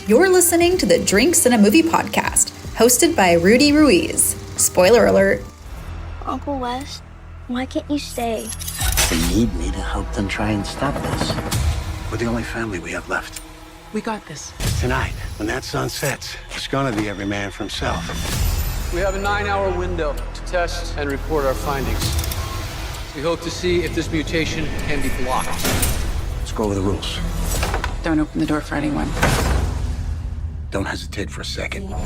You're listening to the Drinks in a Movie podcast, hosted by Rudy Ruiz. Spoiler alert. Uncle Wes, why can't you stay? They need me to help them try and stop this. We're the only family we have left. We got this. Tonight, when that sun sets, it's gonna be every man for himself. We have a 9-hour window to test and report our findings. We hope to see if this mutation can be blocked. Let's go over the rules. Don't open the door for anyone. Don't hesitate for a second. No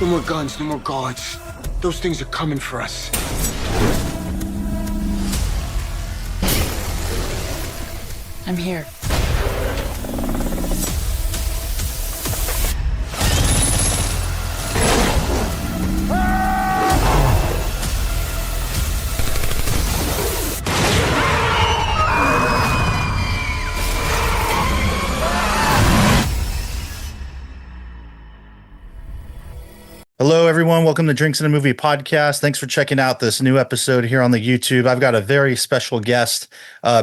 more guns, no more guards. Those things are coming for us. I'm here. Hello, everyone. Welcome to Drinks in a Movie podcast. Thanks for checking out this new episode here on the YouTube. I've got a very special guest,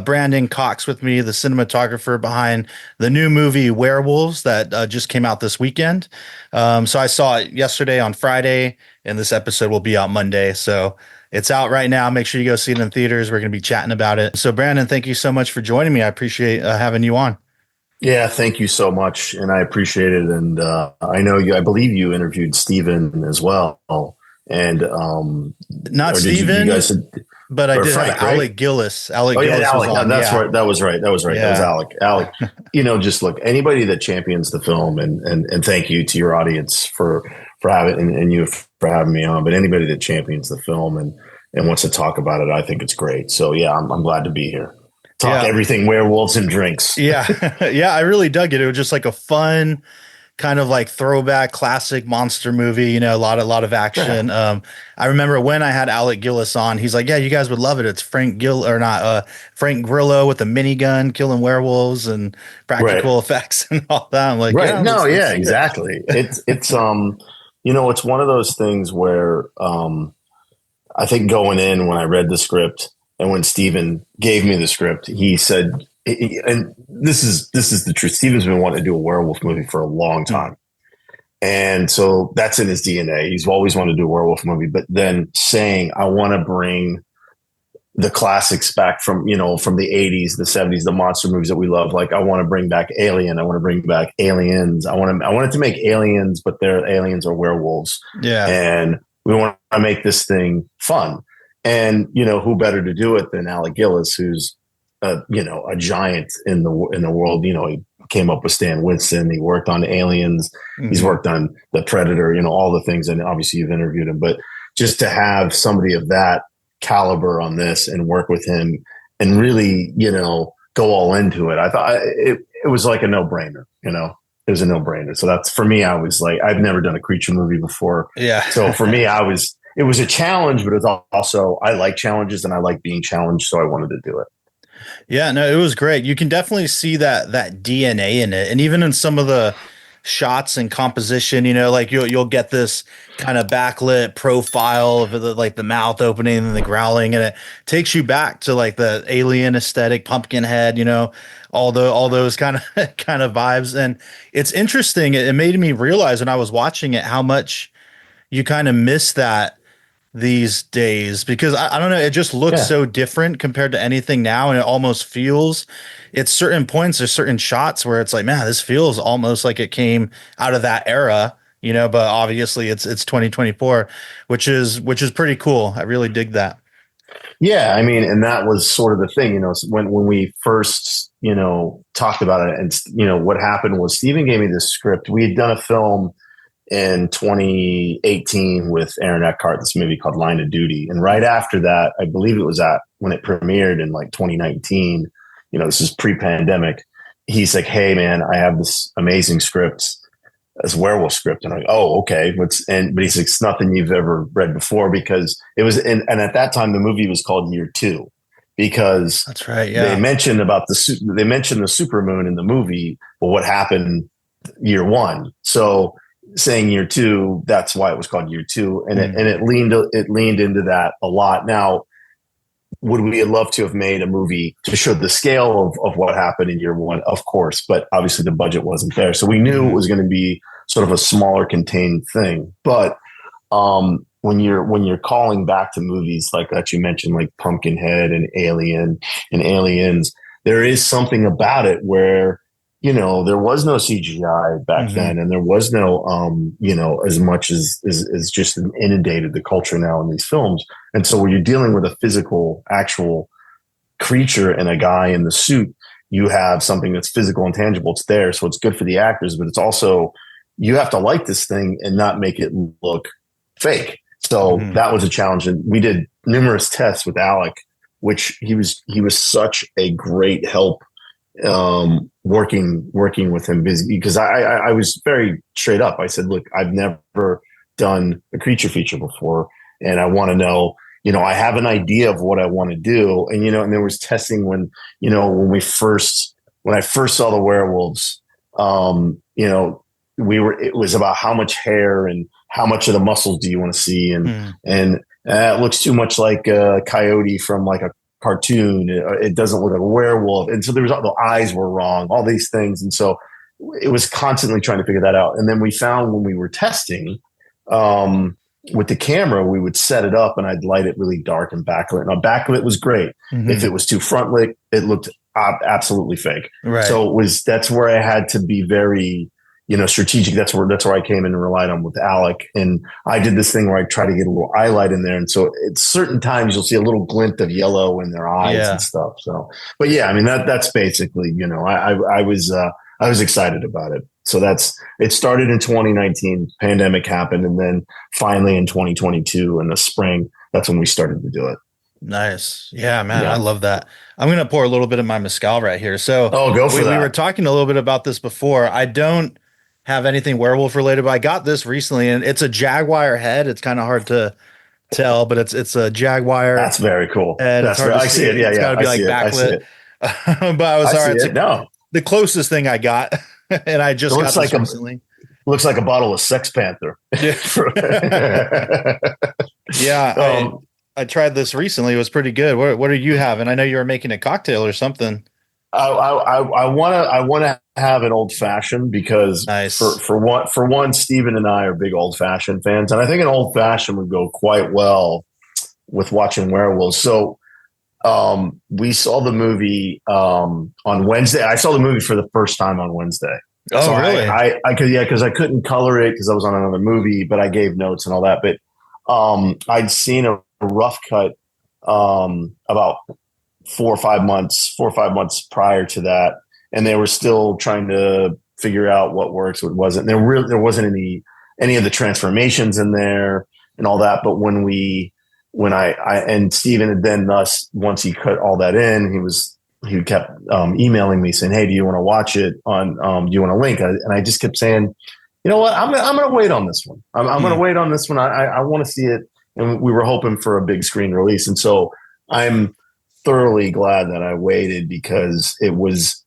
Brandon Cox, with me, the cinematographer behind the new movie Werewolves that just came out this weekend. So I saw it yesterday on Friday, and this episode will be out Monday. So it's out right now. Make sure you go see it in theaters. We're going to be chatting about it. So, Brandon, thank you so much for joining me. I appreciate having you on. Yeah, thank you so much, and I appreciate it. And I know you. I believe you interviewed Steven as well, and not Steven, but I did Frank, have right? Alec Gillis. Alec Gillis was Alec. on. That's right. That was right. Yeah. That was Alec. Alec, just look, anybody that champions the film, and thank you to your audience for having and you for having me on. But anybody that champions the film and wants to talk about it, I think it's great. So yeah, I'm glad to be here. Talk everything werewolves and drinks. Yeah. Yeah, I really dug it. It was just like a fun kind of like throwback classic monster movie, a lot of action. Yeah. I remember when I had Alec Gillis on, he's like, yeah, you guys would love it. It's Frank Grillo with a minigun killing werewolves and practical effects and all that. I'm like, right. Exactly. It's it's one of those things where I think going in when I read the script, and when Steven gave me the script, he said, and this is the truth. Steven's been wanting to do a werewolf movie for a long time. And so that's in his DNA. He's always wanted to do a werewolf movie, but then saying, I want to bring the classics back from the 80s, the 70s, the monster movies that we love. Like I want to bring back Alien. I want to bring back Aliens. I wanted to make Aliens, but their aliens are werewolves. Yeah. And we want to make this thing fun. And, who better to do it than Alec Gillis, who's, a giant in the world. He came up with Stan Winston. He worked on Aliens. Mm-hmm. He's worked on The Predator, all the things. And obviously you've interviewed him. But just to have somebody of that caliber on this and work with him and really, go all into it, I thought it was like a no-brainer, It was a no-brainer. So that's, for me, I was like, I've never done a creature movie before. Yeah. So for me, it was a challenge, but it's also, I like challenges and I like being challenged. So I wanted to do it. Yeah, no, it was great. You can definitely see that DNA in it. And even in some of the shots and composition, like you'll get this kind of backlit profile of the mouth opening and the growling. And it takes you back to like the Alien aesthetic, Pumpkinhead, all those kind of vibes. And it's interesting. It made me realize when I was watching it, how much you kind of miss that these days, because I don't know, it just looks so different compared to anything now, and it almost feels, at certain points there's certain shots where it's like, man, this feels almost like it came out of that era, but obviously it's 2024, which is pretty cool. I really dig that. Yeah, I mean, and that was sort of the thing, when we first talked about it, and what happened was Steven gave me this script. We had done a film in 2018 with Aaron Eckhart, this movie called Line of Duty. And right after that, I believe it was when it premiered in like 2019, this is pre-pandemic. He's like, hey man, I have this amazing script, this werewolf script. And I'm like, oh, okay. But he's like, it's nothing you've ever read before, because it was, and at that time the movie was called Year Two. because That's right. they Yeah. mentioned they mentioned the supermoon in the movie, but what happened year one? So saying year two, that's why it was called year two, and it leaned into that a lot. Now, would we have loved to have made a movie to show the scale of what happened in year one? Of course, but obviously the budget wasn't there, so we knew it was going to be sort of a smaller, contained thing. But when you're calling back to movies like that you mentioned, like Pumpkinhead and Alien and Aliens, there is something about it where, you know, there was no CGI back then, and there was no you know, as much as just inundated the culture now in these films. And so when you're dealing with a physical, actual creature and a guy in the suit, you have something that's physical and tangible. It's there, so it's good for the actors, but it's also, you have to like this thing and not make it look fake. So that was a challenge, and we did numerous tests with Alec, which he was such a great help working with him, because I was very straight up. I said, look, I've never done a creature feature before, and I want to know, you know, I have an idea of what I want to do. And, you know, and there was testing when, you know, when I first saw the werewolves, you know, it was about how much hair and how much of the muscles do you want to see? And it looks too much like a coyote from like a cartoon. It doesn't look like a werewolf. And so the eyes were wrong, all these things. And so it was constantly trying to figure that out. And then we found when we were testing, with the camera, we would set it up and I'd light it really dark and backlit. Now, backlit was great. If it was too front lit, it looked absolutely fake. Right. So that's where I had to be very, you know, strategic. That's where I came in and relied on with Alec. And I did this thing where I try to get a little eye light in there. And so at certain times you'll see a little glint of yellow in their eyes and stuff. So, but yeah, I mean, that's basically, you know, I was excited about it. So it started in 2019, pandemic happened. And then finally in 2022 in the spring, that's when we started to do it. Nice. Yeah, man. Yeah. I love that. I'm going to pour a little bit of my mezcal right here. So go for that. We were talking a little bit about this before. I don't have anything werewolf related, but I got this recently and it's a jaguar head. It's kind of hard to tell, but it's a jaguar. That's very cool. I see it. Yeah. It's gotta be like backlit. But I was all right. No, the closest thing I got. And I just got this recently. Looks like a bottle of Sex Panther. Yeah. I tried this recently. It was pretty good. What are you having? I know you were making a cocktail or something. I want to have an old fashioned because for one, Steven and I are big old fashioned fans, and I think an old fashioned would go quite well with watching Werewolves. So we saw the movie on Wednesday. I saw the movie for the first time on Wednesday. Oh, so really? I could, because I couldn't color it because I was on another movie, but I gave notes and all that. But I'd seen a rough cut about 4 or 5 months prior to that, and they were still trying to figure out what works, what wasn't. There wasn't any of the transformations in there and all that. But when I and Steven had then once he cut all that in, he kept emailing me saying, "Hey, do you want to watch it on? Do you want a link?" And I just kept saying, "You know what? I'm going to wait on this one. I'm going to wait on this one. I want to see it." And we were hoping for a big screen release, and so I'm thoroughly glad that I waited because it was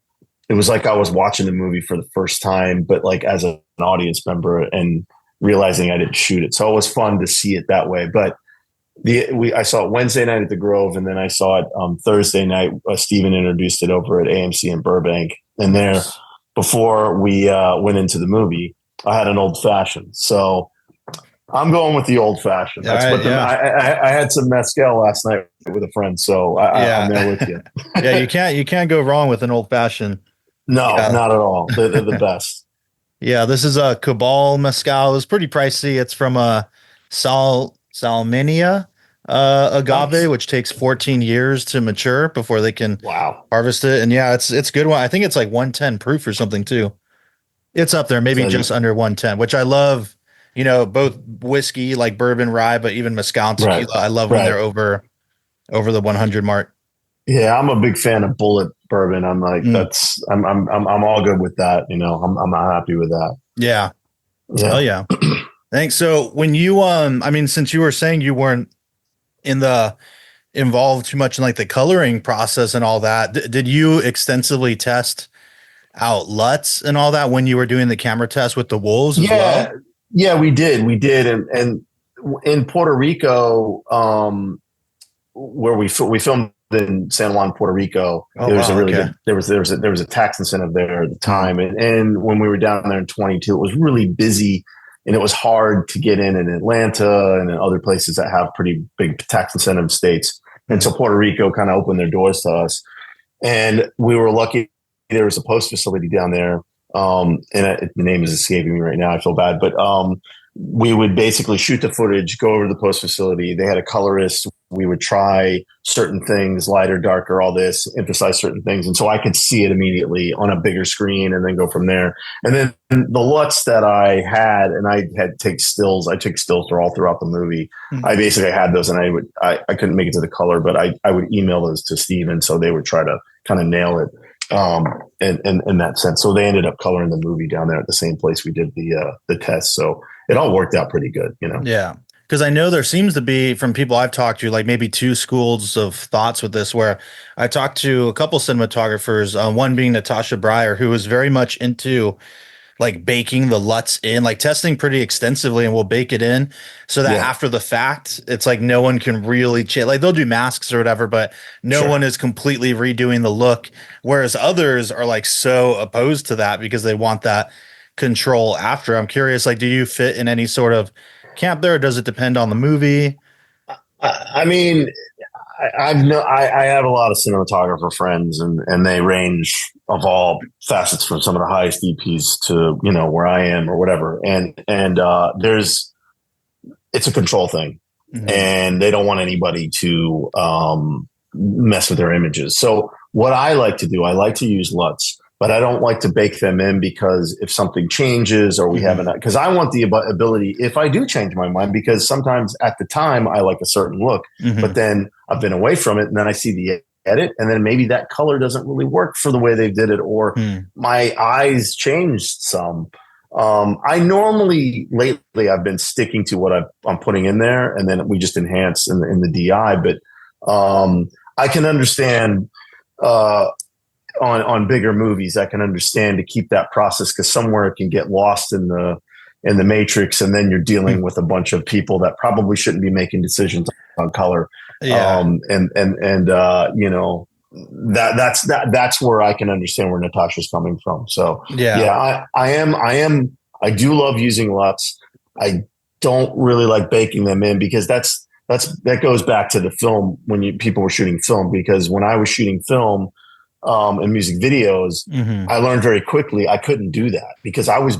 like I was watching the movie for the first time, but like as an audience member and realizing I didn't shoot it. So it was fun to see it that way, but. I saw it Wednesday night at the Grove, and then I saw it Thursday night. Steven introduced it over at AMC in Burbank. And there, before we went into the movie, I had an old fashioned. So I'm going with the old fashioned. That's what I had some mezcal last night with a friend, so I'm there with you. Yeah, you can't go wrong with an old fashioned. No, not at all. They're the best. Yeah, this is a Cabal mezcal. It was pretty pricey. It's from Salminia agave, which takes 14 years to mature before they can harvest it. And yeah, it's a good one. I think it's like 110 proof or something too. It's up there, maybe just under 110, which I love. You know, both whiskey like bourbon, rye, but even mezcal and tequila. Right. I love when they're over the 100 mark. Yeah, I'm a big fan of bullet bourbon. I'm like, I'm all good with that. You know, I'm happy with that. Yeah. Hell yeah. Thanks. So when you, I mean, since you were saying you weren't in the involved too much in like the coloring process and all that. Did you extensively test out LUTs and all that when you were doing the camera test with the wolves as well? Yeah, we did. And in Puerto Rico, where we filmed in San Juan, Puerto Rico, Oh, there was wow, a really okay. good, there was a tax incentive there at the time. And when we were down there in 22, it was really busy and it was hard to get in Atlanta and in other places that have pretty big tax incentive states. And so Puerto Rico kind of opened their doors to us. And we were lucky. There was a post facility down there. The name is escaping me right now. I feel bad, but we would basically shoot the footage, go over to the post facility. They had a colorist. We would try certain things, lighter, darker, all this, emphasize certain things. And so I could see it immediately on a bigger screen and then go from there. And then the LUTs that I had, and I had take stills. I took stills all throughout the movie. Mm-hmm. I basically had those, and I couldn't make it to the color, but I would email those to Steven. So they would try to kind of nail it. In that sense. So they ended up coloring the movie down there at the same place we did the test. So it all worked out pretty good, you know? Yeah. Because I know there seems to be, from people I've talked to, like maybe two schools of thoughts with this, where I talked to a couple cinematographers, one being Natasha Breyer, who was very much into like baking the LUTs in, like testing pretty extensively, and we'll bake it in so that after the fact, it's like no one can really change. Like they'll do masks or whatever, but no one is completely redoing the look. Whereas others are like so opposed to that because they want that control after. I'm curious, like, do you fit in any sort of camp there? Or does it depend on the movie? I mean, I have a lot of cinematographer friends, and they range of all facets, from some of the highest EPs to, you know, where I am or whatever. And it's a control thing, and they don't want anybody to mess with their images. So what I like to do, I like to use LUTs, but I don't like to bake them in, because if something changes or we haven't, because I want the ability, if I do change my mind, because sometimes at the time I like a certain look, but then I've been away from it and then I see the edit, and then maybe that color doesn't really work for the way they did it, or my eyes changed some. I normally, lately, I've been sticking to what I'm putting in there, and then we just enhance in the DI, but I can understand, on bigger movies, I can understand to keep that process, because somewhere it can get lost in the matrix, and then you're dealing with a bunch of people that probably shouldn't be making decisions on color. Yeah. You know, that's where I can understand where Natasha's coming from. So I do love using LUTs. I don't really like baking them in, because that goes back to the film, when people were shooting film, because when I was shooting film, and music videos, I learned very quickly I couldn't do that, because I was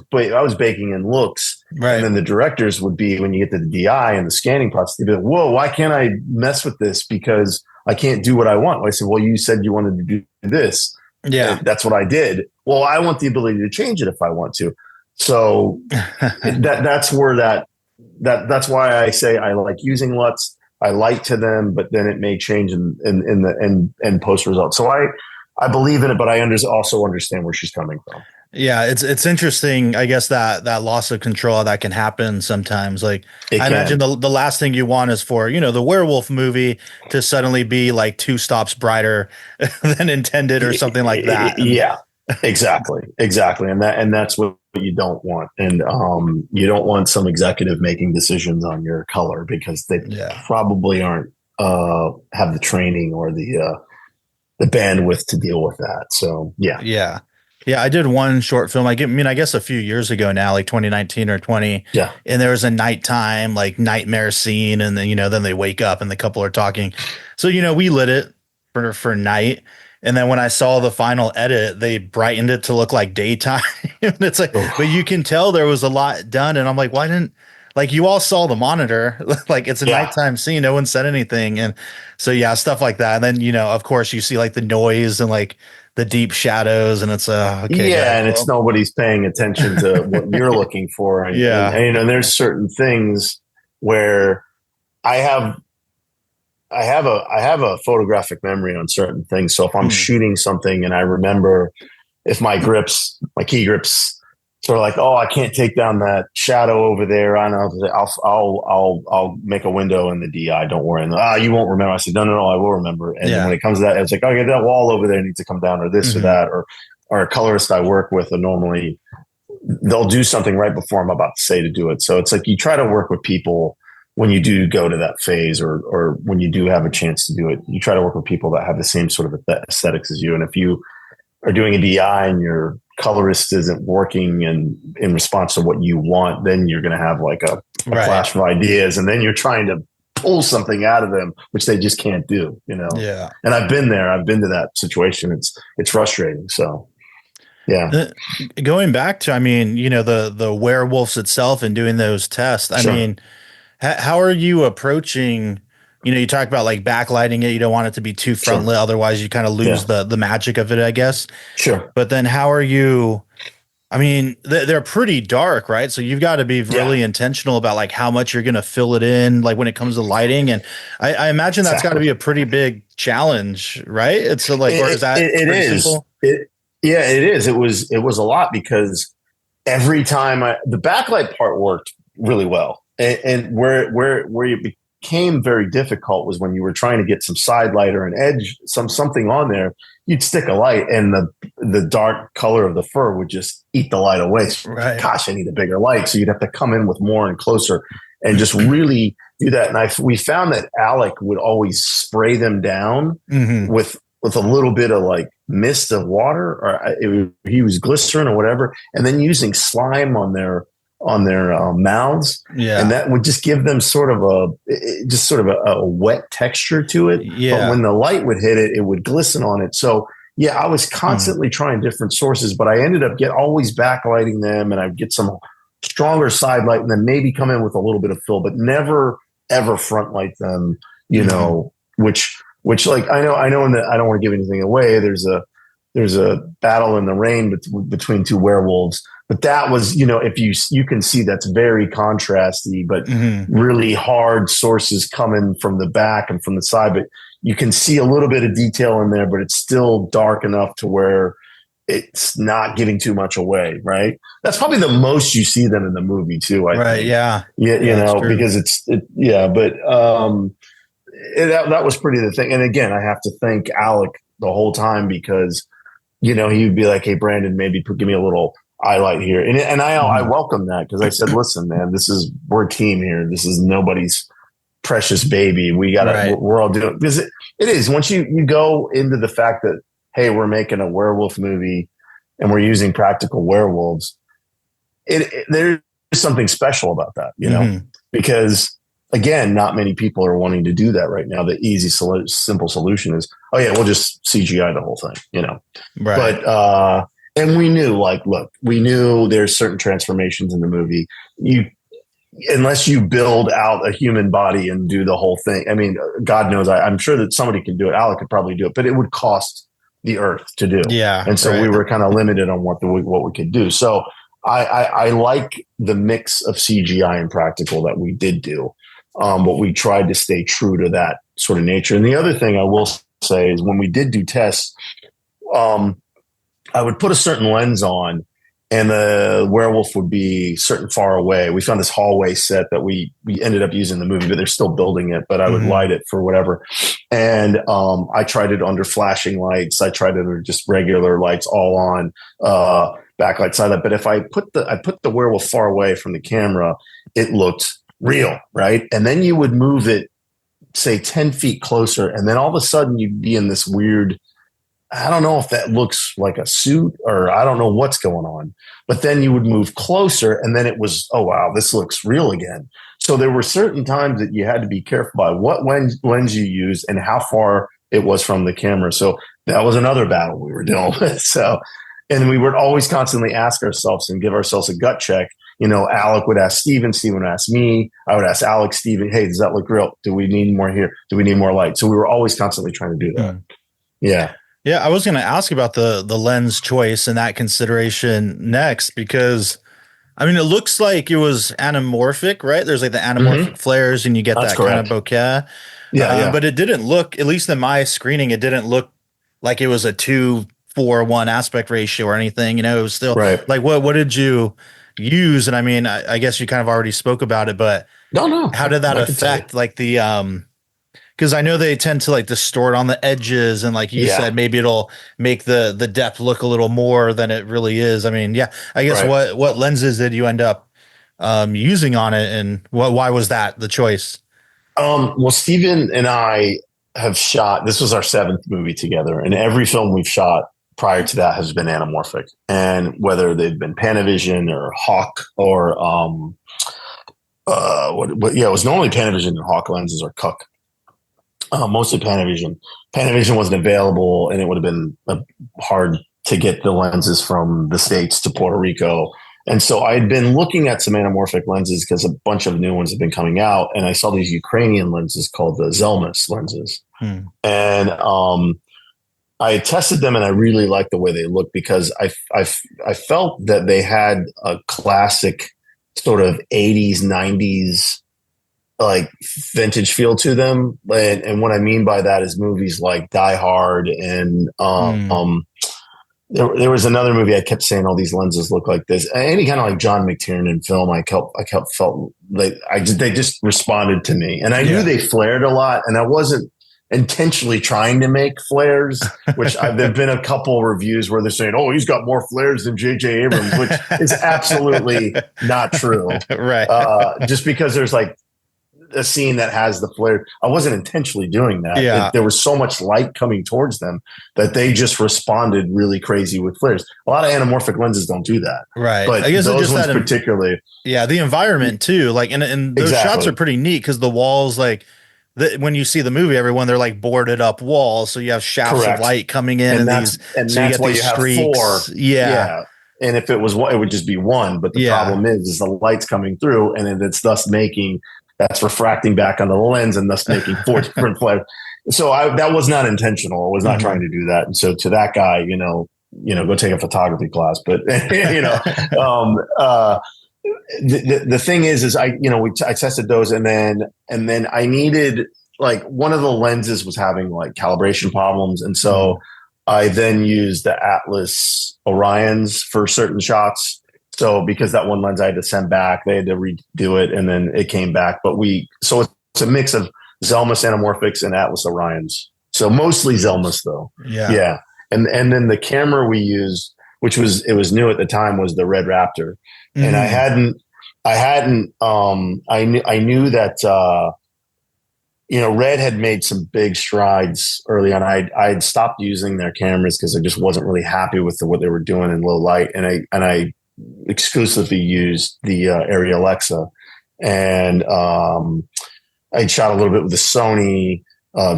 baking in looks, and then the directors would be, when you get to the DI and the scanning process, they'd be like, "Whoa, why can't I mess with this? Because I can't do what I want." Well, I said, "Well, you said you wanted to do this, and that's what I did. Well, I want the ability to change it if I want to." So that's where that's why I say I like using LUTs. I like to them, but then it may change in the end post result. So I believe in it, but I also understand where she's coming from. Yeah, it's interesting, I guess, that loss of control that can happen sometimes. Like, I imagine the last thing you want is for, you know, the werewolf movie to suddenly be like 2 stops brighter than intended or something like that. Yeah, exactly. And that's what you don't want. And you don't want some executive making decisions on your color, because they probably aren't have the training or the bandwidth to deal with that. So yeah. I did one short film. I guess a few years ago now, like 2019 or 20. Yeah. And there was a nighttime, like, nightmare scene. And then, you know, then they wake up and the couple are talking. So, you know, we lit it for night. And then when I saw the final edit, they brightened it to look like daytime. And it's like, but you can tell there was a lot done. And I'm like, why didn't, like, you all saw the monitor, like, it's a nighttime scene. No one said anything. And so, stuff like that. And then, you know, of course you see like the noise and like the deep shadows, and it's and it's nobody's paying attention to what you're looking for. And, and you know, there's certain things where I have a photographic memory on certain things. So if I'm shooting something and I remember, if my key grips sort of like, oh, I can't take down that shadow over there. I know. I'll make a window in the DI. Don't worry. And you won't remember. I said, no, I will remember. And then when it comes to that, it's like, okay, that wall over there needs to come down, or this or that, or a colorist I work with, and normally they'll do something right before I'm about to say to do it. So it's like you try to work with people when you do go to that phase, or when you do have a chance to do it. You try to work with people that have the same sort of aesthetics as you. And if you are doing a DI and your colorist isn't working in response to what you want, then you're going to have like a clash of ideas, and then you're trying to pull something out of them which they just can't do, Yeah. And I've been there. I've been to that situation. It's frustrating. So yeah. Going back to, I mean, the werewolves itself and doing those tests. I mean, how are you approaching? You talk about like backlighting it. You don't want it to be too front lit, otherwise you kind of lose the magic of it, I guess. Sure. But then how are you? I mean, they're pretty dark, right? So you've got to be really intentional about like how much you're going to fill it in, like when it comes to lighting. And I imagine that's got to be a pretty big challenge, right? It's like, or is that it is. Simple? It is. It was a lot, because every time the backlight part worked really well, and where it became very difficult was when you were trying to get some side light or an edge, something on there. You'd stick a light, and the dark color of the fur would just eat the light away. So, gosh, I need a bigger light. So you'd have to come in with more and closer, and just really do that. And we found that Alec would always spray them down with a little bit of like mist of water, or he was glycerin or whatever, and then using slime on their mouths, and that would just give them sort of a wet texture to it. But when the light would hit it, it would glisten on it. So I was constantly trying different sources, but I ended up always backlighting them, and I'd get some stronger side light, and then maybe come in with a little bit of fill, but never ever front light them. Which like I know, and I don't want to give anything away. There's a battle in the rain between two werewolves. But that was, if you can see, that's very contrasty, but really hard sources coming from the back and from the side. But you can see a little bit of detail in there, but it's still dark enough to where it's not giving too much away, right? That's probably the most you see them in the movie too, I think. Yeah, because that was pretty the thing. And again, I have to thank Alec the whole time, because, he'd be like, hey, Brandon, maybe give me a little eye light here. And I welcome that, because I said, listen, man, we're a team here. This is nobody's precious baby. We're all doing, because it is, once you go into the fact that, hey, we're making a werewolf movie and we're using practical werewolves, there's something special about that, because again, not many people are wanting to do that right now. The easy, simple solution is, oh yeah, we'll just CGI the whole thing, Right. But, and we knew there's certain transformations in the movie. Unless you build out a human body and do the whole thing. I mean, God knows, I'm sure that somebody could do it. Alec could probably do it, but it would cost the earth to do. Yeah. And so we were kind of limited on what we could do. So I like the mix of CGI and practical that we did do. But we tried to stay true to that sort of nature. And the other thing I will say is, when we did do tests, I would put a certain lens on, and the werewolf would be certain far away. We found this hallway set that we ended up using in the movie, but they're still building it, but I would light it for whatever. And I tried it under flashing lights. I tried it under just regular lights, all on backlight side. But if I put the werewolf far away from the camera, it looked real, right? And then you would move it, say 10 feet closer, and then all of a sudden you'd be in this weird, I don't know if that looks like a suit, or I don't know what's going on, but then you would move closer, and then it was, oh wow, this looks real again. So there were certain times that you had to be careful by what lens you use and how far it was from the camera. So that was another battle we were dealing with. So, and we would always constantly ask ourselves and give ourselves a gut check. Alec would ask Steven would ask me, I would ask Alec, Steven, hey, does that look real? Do we need more here? Do we need more light? So we were always constantly trying to do that. Yeah. Yeah, I was going to ask about the lens choice and that consideration next, because I mean, it looks like it was anamorphic, right? There's like the anamorphic flares, and you get that kind of bokeh. Yeah. But it didn't look, at least in my screening, it didn't look like it was a too 4:1 aspect ratio or anything. It was still Right. like, what did you use? And I mean, I guess you kind of already spoke about it, but No. how did that I can tell you. affect like the because I know they tend to like distort on the edges, and like you Yeah. said, maybe it'll make the depth look a little more than it really is. I mean, yeah, I guess Right. what lenses did you end up using on it, and why was that the choice? Well, Steven and I have shot, this was our 7th movie together, and every film we've shot prior to that has been anamorphic. And whether they've been Panavision or Hawk or, it was normally Panavision and Hawk lenses or Cook. Mostly Panavision. Panavision wasn't available, and it would have been hard to get the lenses from the States to Puerto Rico. And so I had been looking at some anamorphic lenses because a bunch of new ones have been coming out, and I saw these Ukrainian lenses called the Zelmas lenses. And I had tested them, and I really liked the way they looked because I felt that they had a classic sort of 80s, 90s like vintage feel to them. And what I mean by that is movies like Die Hard and there was another movie I kept saying all these lenses look like this. Any kind of like John McTiernan film, I kept felt like they just responded to me, and I knew they flared a lot, and I wasn't intentionally trying to make flares. Which there've been a couple reviews where they're saying, "Oh, he's got more flares than J.J. Abrams," which is absolutely not true. Right? Just because there's like a scene that has the flare. I wasn't intentionally doing that. Yeah. There was so much light coming towards them that they just responded really crazy with flares. A lot of anamorphic lenses don't do that. Right. But I guess those just ones that particularly. Yeah, the environment too. Like, and those shots are pretty neat because the walls, like, when you see the movie, everyone, they're like boarded up walls, so you have shafts of light coming in, and that's so you get why these you have streaks. 4. Yeah. And if it was one, it would just be one. But the problem is the light's coming through, and it's thus that's refracting back onto the lens, and thus making 4 different flares. So that was not intentional. I was not trying to do that. And so to that guy, go take a photography class. But the thing is I tested those, and then I needed, like, one of the lenses was having like calibration problems, and so I then used the Atlas Orions for certain shots. So because that one lens I had to send back, they had to redo it, and then it came back. So it's a mix of Zelmas anamorphics and Atlas Orions. So mostly Zelmas though. Yeah. And then the camera we used, which was new at the time, was the Red Raptor. And I knew that, Red had made some big strides early on. I had stopped using their cameras because I just wasn't really happy with what they were doing in low light. And I exclusively used the Arri Alexa, and I shot a little bit with the Sony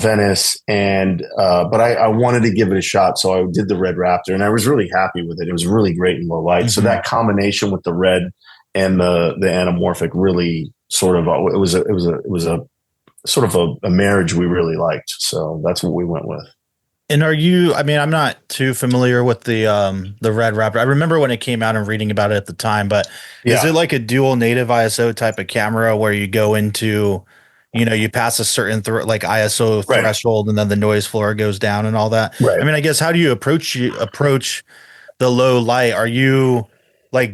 Venice, and but I wanted to give it a shot, so I did the Red Raptor, and I was really happy with it. It was really great in low light. So that combination with the red and the anamorphic really sort of it was a sort of a marriage we really liked. So that's what we went with. And I'm not too familiar with the Red Raptor. I remember when it came out and reading about it at the time, but is it like a dual native ISO type of camera where you go into, you pass a certain ISO threshold, and then the noise floor goes down and all that? Right. I mean, I guess, how do you approach the low light? Are you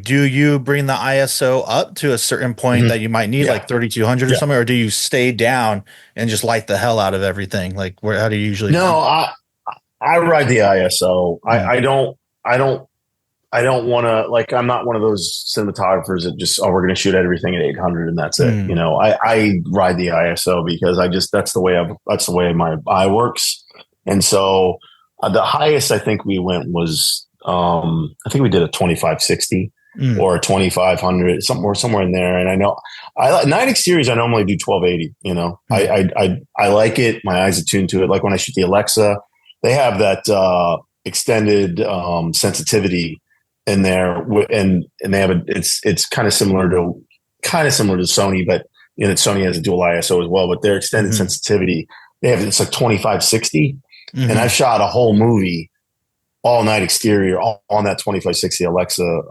do you bring the ISO up to a certain point that you might need, like 3200 or something, or do you stay down and just light the hell out of everything? Like, how do you usually? No, I ride the ISO. I don't want to, like, I'm not one of those cinematographers that just, we're going to shoot everything at 800 and that's it. I ride the ISO because that's the way my eye works. And so the highest I think we went was, I think we did a 2560 or a 2500, somewhere in there. And I know night exteriors, I normally do 1280, I like it. My eyes are tuned to it. Like when I shoot the Alexa, they have that extended sensitivity in there, and they have it's kind of similar to Sony, but Sony has a dual ISO as well. But their extended sensitivity, it's like 2560, and I've shot a whole movie all night exterior on that 2560 Alexa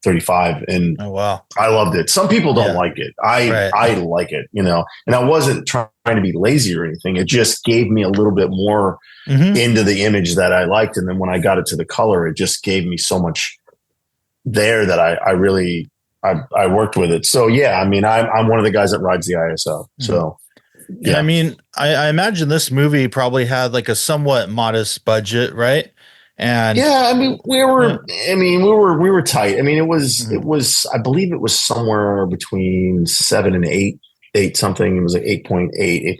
35, and Oh wow. I loved it. Some people don't like it. I like it, you know, and I wasn't trying to be lazy or anything. It just gave me a little bit more into the image that I liked. And then when I got it to the color, it just gave me so much there that I really worked with it. So yeah, I mean, I'm one of the guys that rides the ISO. So yeah. And I mean, I imagine this movie probably had like a somewhat modest budget, right? And yeah, I mean, we were tight. I mean, it was, I believe it was somewhere between 7 and 8 something. It was like 8.8,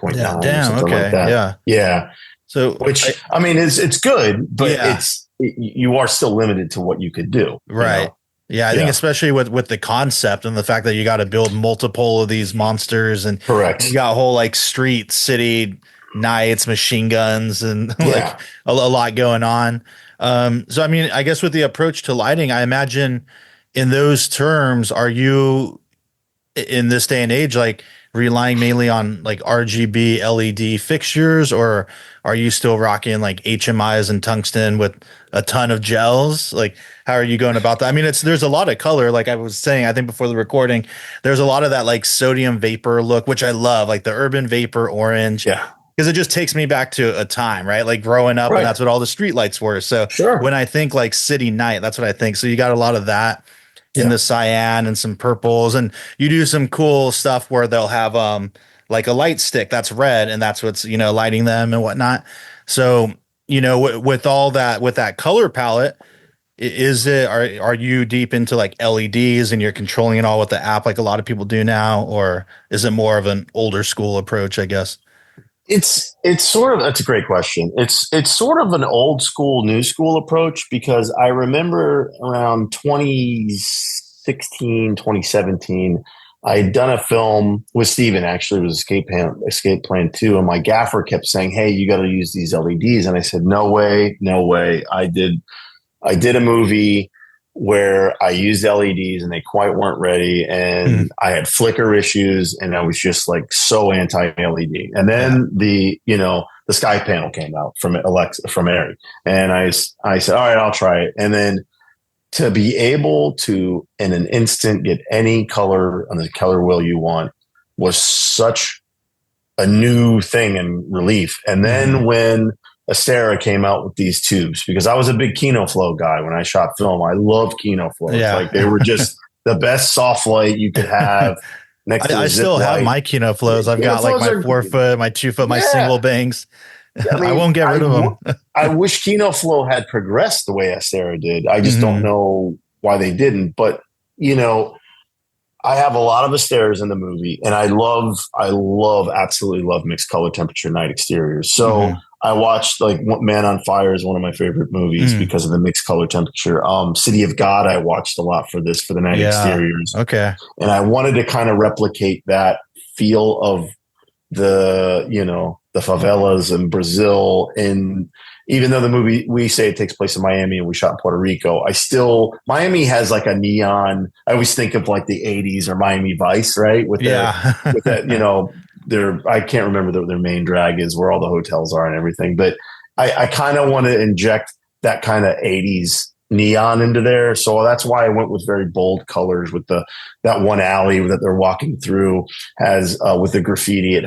8.9, damn, something okay, like that. Yeah. So, which I mean, it's good, but you are still limited to what you could do. Right. You know? Yeah, I think especially with the concept and the fact that you got to build multiple of these monsters, and correct, you got whole like street, city, nights, machine guns, and like a lot going on. So I mean, I guess with the approach to lighting, I imagine in those terms, are you in this day and age like relying mainly on like RGB LED fixtures, or are you still rocking like HMIs and tungsten with a ton of gels? Like, how are you going about that? I mean, there's a lot of color. Like I was saying, I think before the recording, there's a lot of that like sodium vapor look, which I love, like the urban vapor orange. Yeah. Because it just takes me back to a time, right? Like growing up, and that's what all the street lights were. So when I think like city night, that's what I think. So you got a lot of that in the cyan and some purples, and you do some cool stuff where they'll have like a light stick that's red, and that's what's, you know, lighting them and whatnot. So, you know, with all that, with that color palette, are you deep into like LEDs and you're controlling it all with the app like a lot of people do now, or is it more of an older school approach, I guess? It's sort of, that's a great question. It's sort of an old school, new school approach, because I remember around 2016, 2017, I had done a film with Steven, actually. It was Escape Plan 2, and my gaffer kept saying, hey, you got to use these LEDs. And I said, no way. I did a movie where I used LEDs and they quite weren't ready, and I had flicker issues, and I was just like so anti-LED. And then the sky panel came out from Ari, and I said, all right, I'll try it. And then to be able to in an instant get any color on the color wheel you want was such a new thing and relief. And then when Astera came out with these tubes, because I was a big Kino Flow guy when I shot film. I love Kino Flows. Like they were just the best soft light you could have. Next to I still have my Kino Flows. I've got like my 4 foot, my 2 foot, my single bangs. I mean, I won't get rid of them. I wish Kino Flow had progressed the way Astera did. I just don't know why they didn't. But, you know, I have a lot of Asteras in the movie, and I absolutely love mixed color temperature night exteriors. So I watched like Man on Fire is one of my favorite movies because of the mixed color temperature. City of God, I watched a lot for the night exteriors. Okay. And I wanted to kind of replicate that feel of the favelas in Brazil. And even though the movie, we say it takes place in Miami and we shot in Puerto Rico, Miami has like a neon. I always think of like the 80s or Miami Vice, right? With that, you know, I can't remember their main drag is where all the hotels are and everything, but I kind of want to inject that kind of 80s neon into there. So that's why I went with very bold colors with that one alley that they're walking through has, with the graffiti,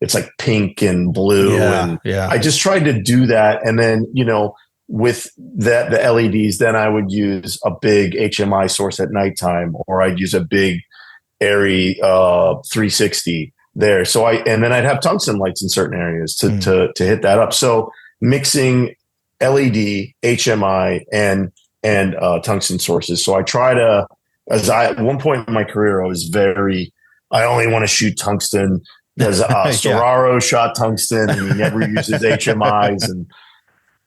it's like pink and blue. I just tried to do that. And then, you know, with the LEDs, then I would use a big HMI source at nighttime, or I'd use a big Ari 360 there. So and then I'd have tungsten lights in certain areas to hit that up. So mixing LED, HMI, and tungsten sources. So I try to, at one point in my career, I only want to shoot tungsten, because Storaro shot tungsten and he never uses HMIs, and,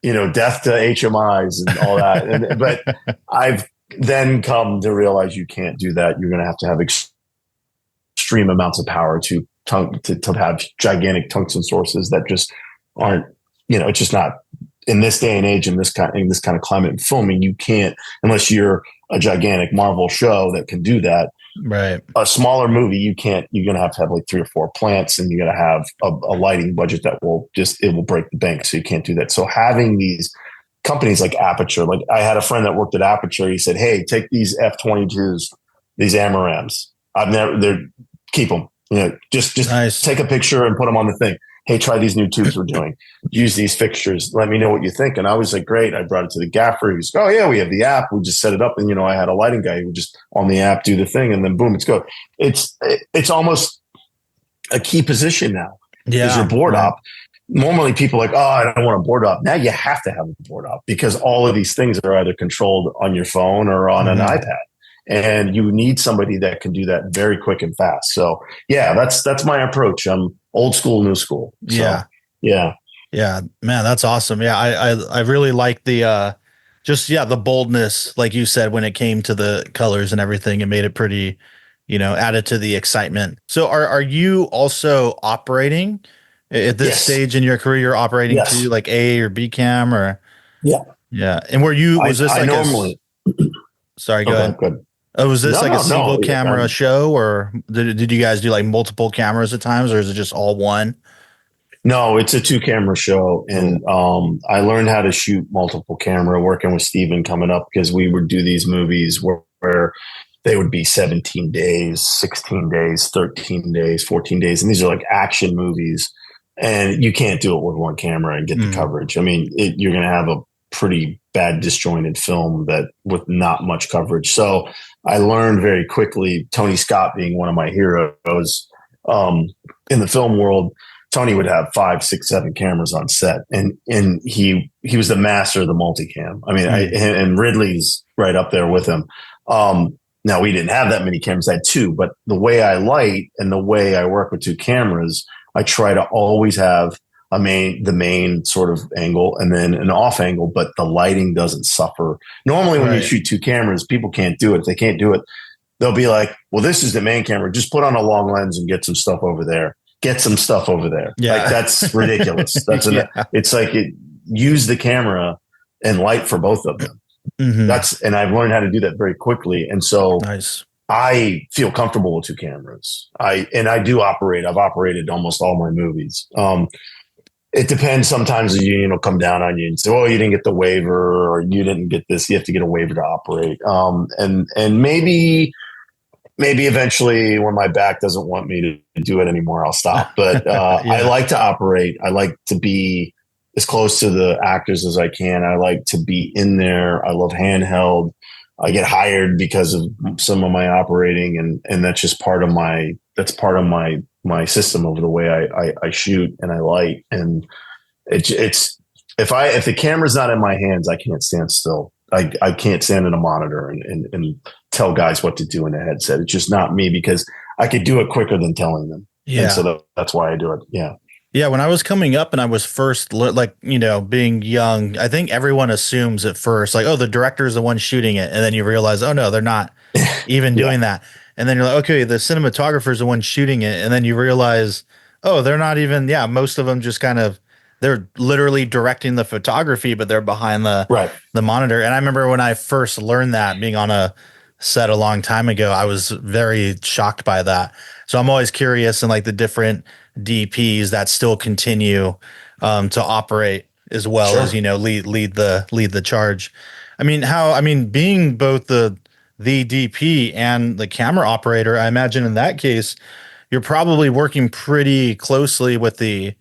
you know, death to HMIs and all that. But I've then come to realize you can't do that. You're going to have extreme amounts of power to have gigantic tungsten sources that just aren't, you know, it's just not in this day and age, in this kind of climate and filming. You can't, unless you're a gigantic Marvel show that can do that. Right. A smaller movie, you're going to have like 3 or 4 plants, and you're going to have a lighting budget that will break the bank. So you can't do that. So having these companies like Aperture. Like I had a friend that worked at Aperture. He said, "Hey, take these F-22s, these Amarams. Keep them. Just Nice. take a picture and put them on the thing. Hey, try these new tubes we're doing. Use these fixtures. Let me know what you think." And I was like, "Great." I brought it to the gaffer. He was, "Oh yeah, we have the app. We just set it up." And I had a lighting guy who would just on the app do the thing, and then boom, it's go. It's almost a key position now. Is your board op. Normally people are like, "Oh, I don't want a board op." Now you have to have a board op because all of these things are either controlled on your phone or on an iPad. And you need somebody that can do that very quick and fast. So yeah, that's my approach. I'm old school, new school. So, yeah. Man, that's awesome. Yeah. I really like the, the boldness, like you said, when it came to the colors and everything, it made it pretty, added to the excitement. So are you also operating at this stage in your career? You're operating to like A or B cam or? Yeah. And sorry, go ahead. Good. Oh, was this a single camera show, or did you guys do like multiple cameras at times, or is it just all one? No, it's a 2-camera show. And I learned how to shoot multiple camera working with Steven coming up because we would do these movies where they would be 17 days, 16 days, 13 days, 14 days. And these are like action movies. And you can't do it with one camera and get the coverage. I mean, you're going to have a pretty bad disjointed film that with not much coverage. So I learned very quickly, Tony Scott being one of my heroes in the film world. Tony would have 5, 6, 7 cameras on set, and he was the master of the multicam. I mean, and Ridley's right up there with him. Now we didn't have that many cameras. I had 2, but the way I light and the way I work with 2 cameras, I try to always have the main sort of angle and then an off angle, but the lighting doesn't suffer. Normally when you shoot 2 cameras, people can't do it. If they can't do it, they'll be like, "Well, this is the main camera. Just put on a long lens and get some stuff over there. Get some stuff over there." Yeah. Like that's ridiculous. That's it's like use the camera and light for both of them. And I've learned how to do that very quickly. And so I feel comfortable with 2 cameras. I do operate. I've operated almost all my movies. It depends. Sometimes the union will come down on you and say, "Oh, you didn't get the waiver, or you didn't get this. You have to get a waiver to operate." And maybe eventually when my back doesn't want me to do it anymore, I'll stop. But I like to operate. I like to be as close to the actors as I can. I like to be in there. I love handheld. I get hired because of some of my operating, and that's just part of my system of the way I shoot and I light. And it's if the camera's not in my hands, I can't stand still. I can't stand in a monitor and tell guys what to do in a headset. It's just not me because I could do it quicker than telling them. Yeah. And so that's why I do it. Yeah. Yeah. When I was coming up and I was first, being young, I think everyone assumes at first, like, "Oh, the director is the one shooting it." And then you realize, oh no, they're not even doing that. And then you're like, okay, the cinematographer is the one shooting it. And then you realize, oh, they're not even, most of them just they're literally directing the photography, but they're behind the monitor. And I remember when I first learned that, being on a set a long time ago, I was very shocked by that. So I'm always curious in like the different DPs that still continue to operate as well as, lead the charge. Being both the DP and the camera operator, I imagine in that case, you're probably working pretty closely with the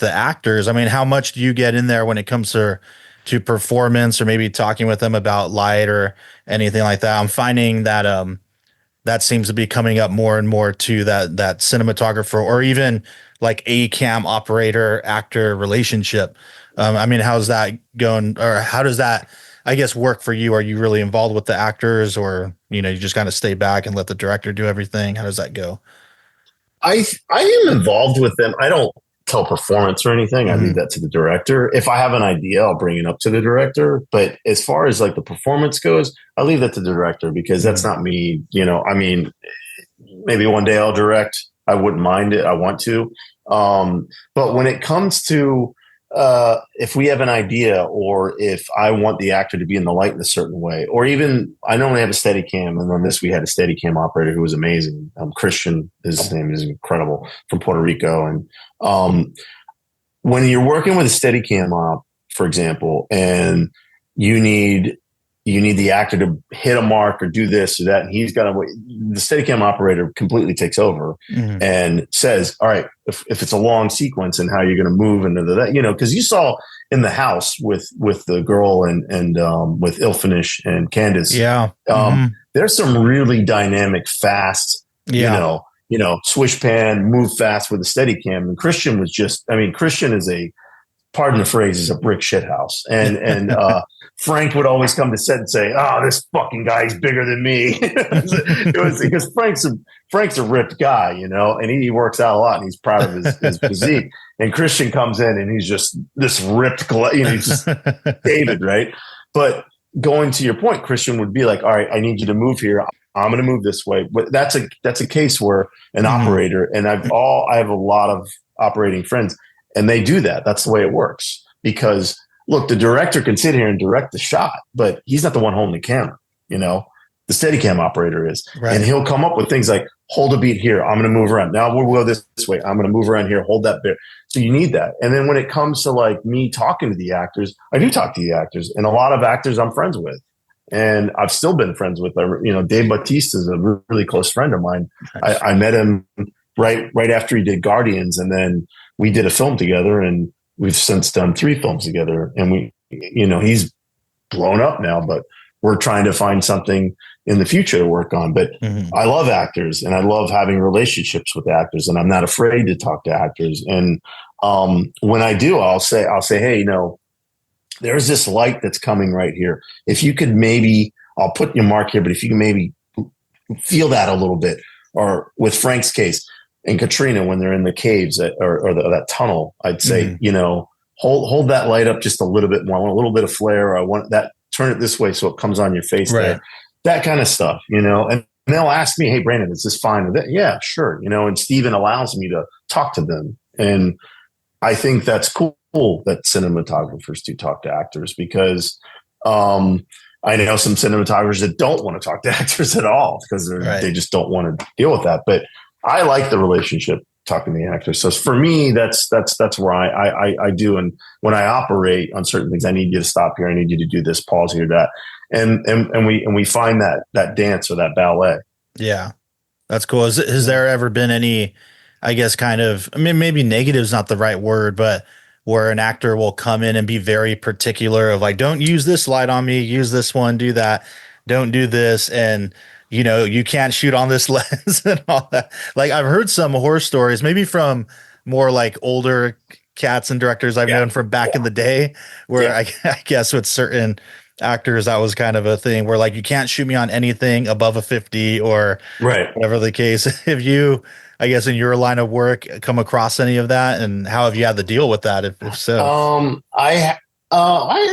actors. I mean, how much do you get in there when it comes to performance, or maybe talking with them about light or anything like that? I'm finding that that seems to be coming up more and more to that cinematographer or even like a cam operator actor relationship. How's that going, or how does that, I guess, work for you? Are you really involved with the actors, or you just kind of stay back and let the director do everything? How does that go? I am involved with them. I don't tell performance or anything. I leave that to the director. If I have an idea, I'll bring it up to the director. But as far as like the performance goes, I leave that to the director because that's not me. Maybe one day I'll direct. I wouldn't mind it. I want to. But when it comes to if we have an idea, or if I want the actor to be in the light in a certain way, or even I normally have a Steadicam, and on this we had a Steadicam operator who was amazing. Christian, his name is incredible, from Puerto Rico. And when you're working with a Steadicam op, for example, and you need the actor to hit a mark or do this or that, and he's got to wait. The Steadicam operator completely takes over and says, all right, if it's a long sequence and how you're going to move into that, because you saw in the house with the girl and with Ilfinish and Candace, there's some really dynamic, fast, swish pan, move fast with a Steadicam. And Christian Christian is pardon the phrase, is a brick shit house. And Frank would always come to set and say, "Oh, this fucking guy's bigger than me." It was because Frank's a ripped guy, and he works out a lot and he's proud of his physique. And Christian comes in and he's just this ripped, he's just David, right? But going to your point, Christian would be like, "All right, I need you to move here. I'm going to move this way." But that's a case where an operator, and I have a lot of operating friends, and they do that. That's the way it works. Because look, the director can sit here and direct the shot, but he's not the one holding the camera. The Steadicam operator is, and he'll come up with things like, hold a beat here. I'm going to move around. Now we'll go this way. I'm going to move around here. Hold that bit. So you need that. And then when it comes to like me talking to the actors, I do talk to the actors, and a lot of actors I'm friends with. And I've still been friends with, Dave Bautista is a really close friend of mine. Nice. I met him right after he did Guardians, and then we did a film together, and we've since done 3 films together. And he's blown up now, but we're trying to find something in the future to work on. But I love actors, and I love having relationships with actors, and I'm not afraid to talk to actors. And when I do, I'll say, hey, there's this light that's coming right here. If you could maybe, I'll put your mark here, but if you can maybe feel that a little bit. Or with Frank's case and Katrina, when they're in the caves that tunnel, I'd say, hold that light up just a little bit more. I want a little bit of flare. Or I want that, turn it this way so it comes on your face there. That kind of stuff, and they'll ask me, hey, Brandon, is this fine with it? Yeah, sure. And Steven allows me to talk to them. And I think that's cool that cinematographers do talk to actors, because I know some cinematographers that don't want to talk to actors at all because they just don't want to deal with that. But I like the relationship talking to the actors. So for me, that's where I do. And when I operate on certain things, I need you to stop here. I need you to do this, pause here, that. And we find that dance or that ballet. Yeah, that's cool. Has there ever been any, I guess, kind of, maybe negative is not the right word, but where an actor will come in and be very particular of like, don't use this light on me, use this one, do that, don't do this. And, you can't shoot on this lens and all that. Like I've heard some horror stories, maybe from more like older cats and directors I've known from back in the day, where I guess with certain actors, that was kind of a thing where like, you can't shoot me on anything above a 50 or whatever the case. Have you, I guess, in your line of work, come across any of that, and how have you had to deal with that? If so, I had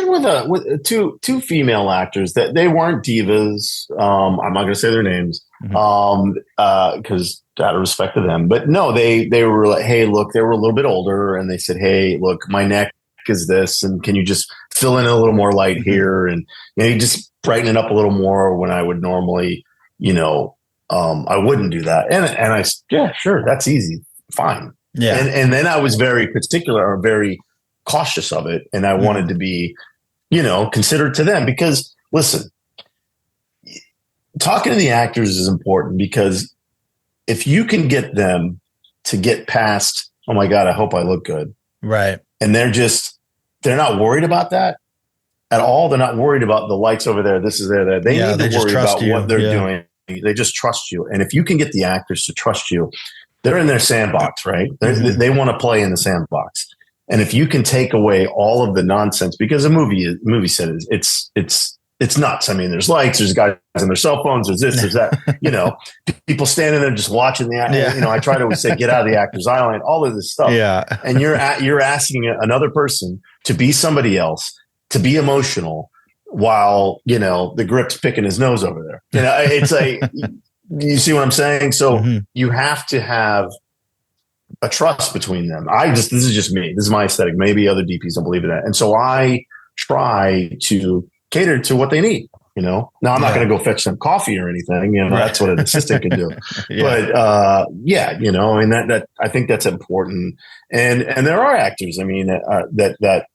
with two female actors that they weren't divas. I'm not going to say their names because out of respect to them. But no, they were like, hey, look, they were a little bit older, and they said, hey, look, my neck is this, and can you just fill in a little more light here, and you just brighten it up a little more when I would normally, I wouldn't do that. And I, yeah, sure. That's easy. Fine. Yeah. And then I was very particular or very cautious of it. And I wanted to be, considerate to them, because listen, talking to the actors is important, because if you can get them to get past, oh my God, I hope I look good. Right. And they're not worried about that at all. They're not worried about the lights over there. This is there. They need to worry about what they're doing. They just trust you. And if you can get the actors to trust you, they're in their sandbox, right? They want to play in the sandbox. And if you can take away all of the nonsense, because a movie set it's nuts. I mean, there's lights, there's guys on their cell phones, there's this, there's that, people standing there just watching the actor. I try to always say, get out of the actor's eye line, all of this stuff. Yeah. And you're asking another person to be somebody else, to be emotional, while the grip's picking his nose over there. It's like, you see what I'm saying? So you have to have a trust between them. This is just me. This is my aesthetic. Maybe other DPs don't believe in that. And so I try to cater to what they need. Now I'm not going to go fetch them coffee or anything. That's what an assistant can do. But that I think that's important. And there are actors, that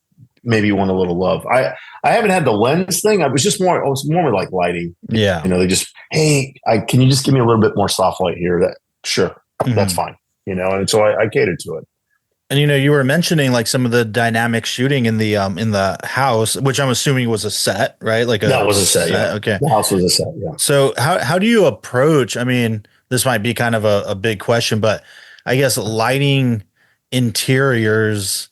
maybe you want a little love. I haven't had the lens thing. I was more like lighting. Yeah. They just, hey, can you just give me a little bit more soft light here? Sure, that's fine. And so I catered to it. And you were mentioning like some of the dynamic shooting in the house, which I'm assuming was a set, right? Like that was a set. Yeah. Okay. The house was a set. Yeah. So how do you approach? I mean, this might be kind of a big question, but I guess lighting interiors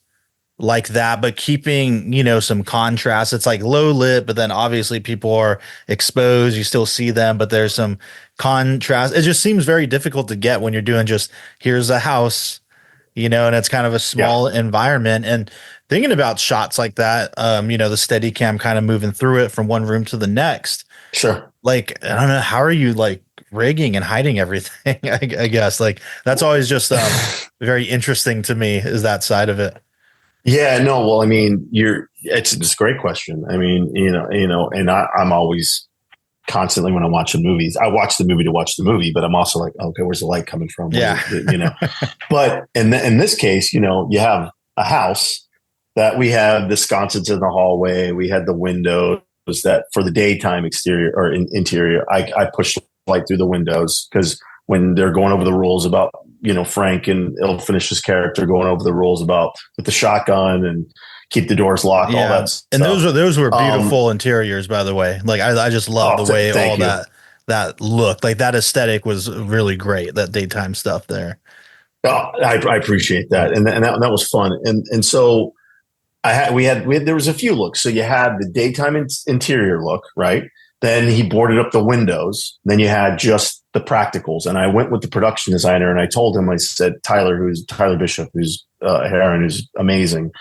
like that, but keeping, some contrast. It's like low lit, but then obviously people are exposed. You still see them, but there's some contrast. It just seems very difficult to get when you're doing just here's a house, and it's kind of a small environment. And thinking about shots like that, the steady cam kind of moving through it from one room to the next. Sure. Like, I don't know, how are you like rigging and hiding everything? I guess like that's always just very interesting to me, is that side of it. Yeah, no, well, I mean, it's a great question. I mean, and I'm always constantly, when I'm watching movies, I watch the movie to watch the movie, but I'm also like, okay, where's the light coming from? Yeah. But in this case, you have a house that we have the sconces in the hallway. We had the windows that for the daytime exterior or interior, I push light through the windows because when they're going over the rules about, Frank and Ilfinish's character going over the rules about with the shotgun and keep the doors locked, all that stuff. And those were beautiful interiors, by the way. Like I just love the way all that looked. Like that aesthetic was really great. That daytime stuff there. Oh, I appreciate that, and that was fun. And so we had there was a few looks. So you had the daytime interior look, right? Then he boarded up the windows. Then you had just the practicals. And I went with the production designer and I told him, I said, Tyler Bishop, who's Heron, who's amazing,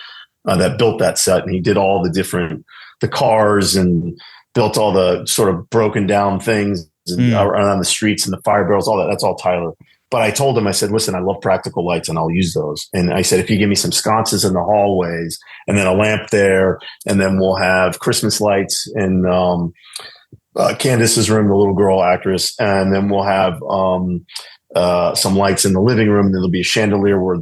that built that set. And he did all the cars and built all the sort of broken down things around the streets and the fire barrels, all that. That's all Tyler. But I told him, I said, listen, I love practical lights and I'll use those. And I said, if you give me some sconces in the hallways and then a lamp there, and then we'll have Christmas lights in Candace's room, the little girl actress, and then we'll have some lights in the living room. There'll be a chandelier where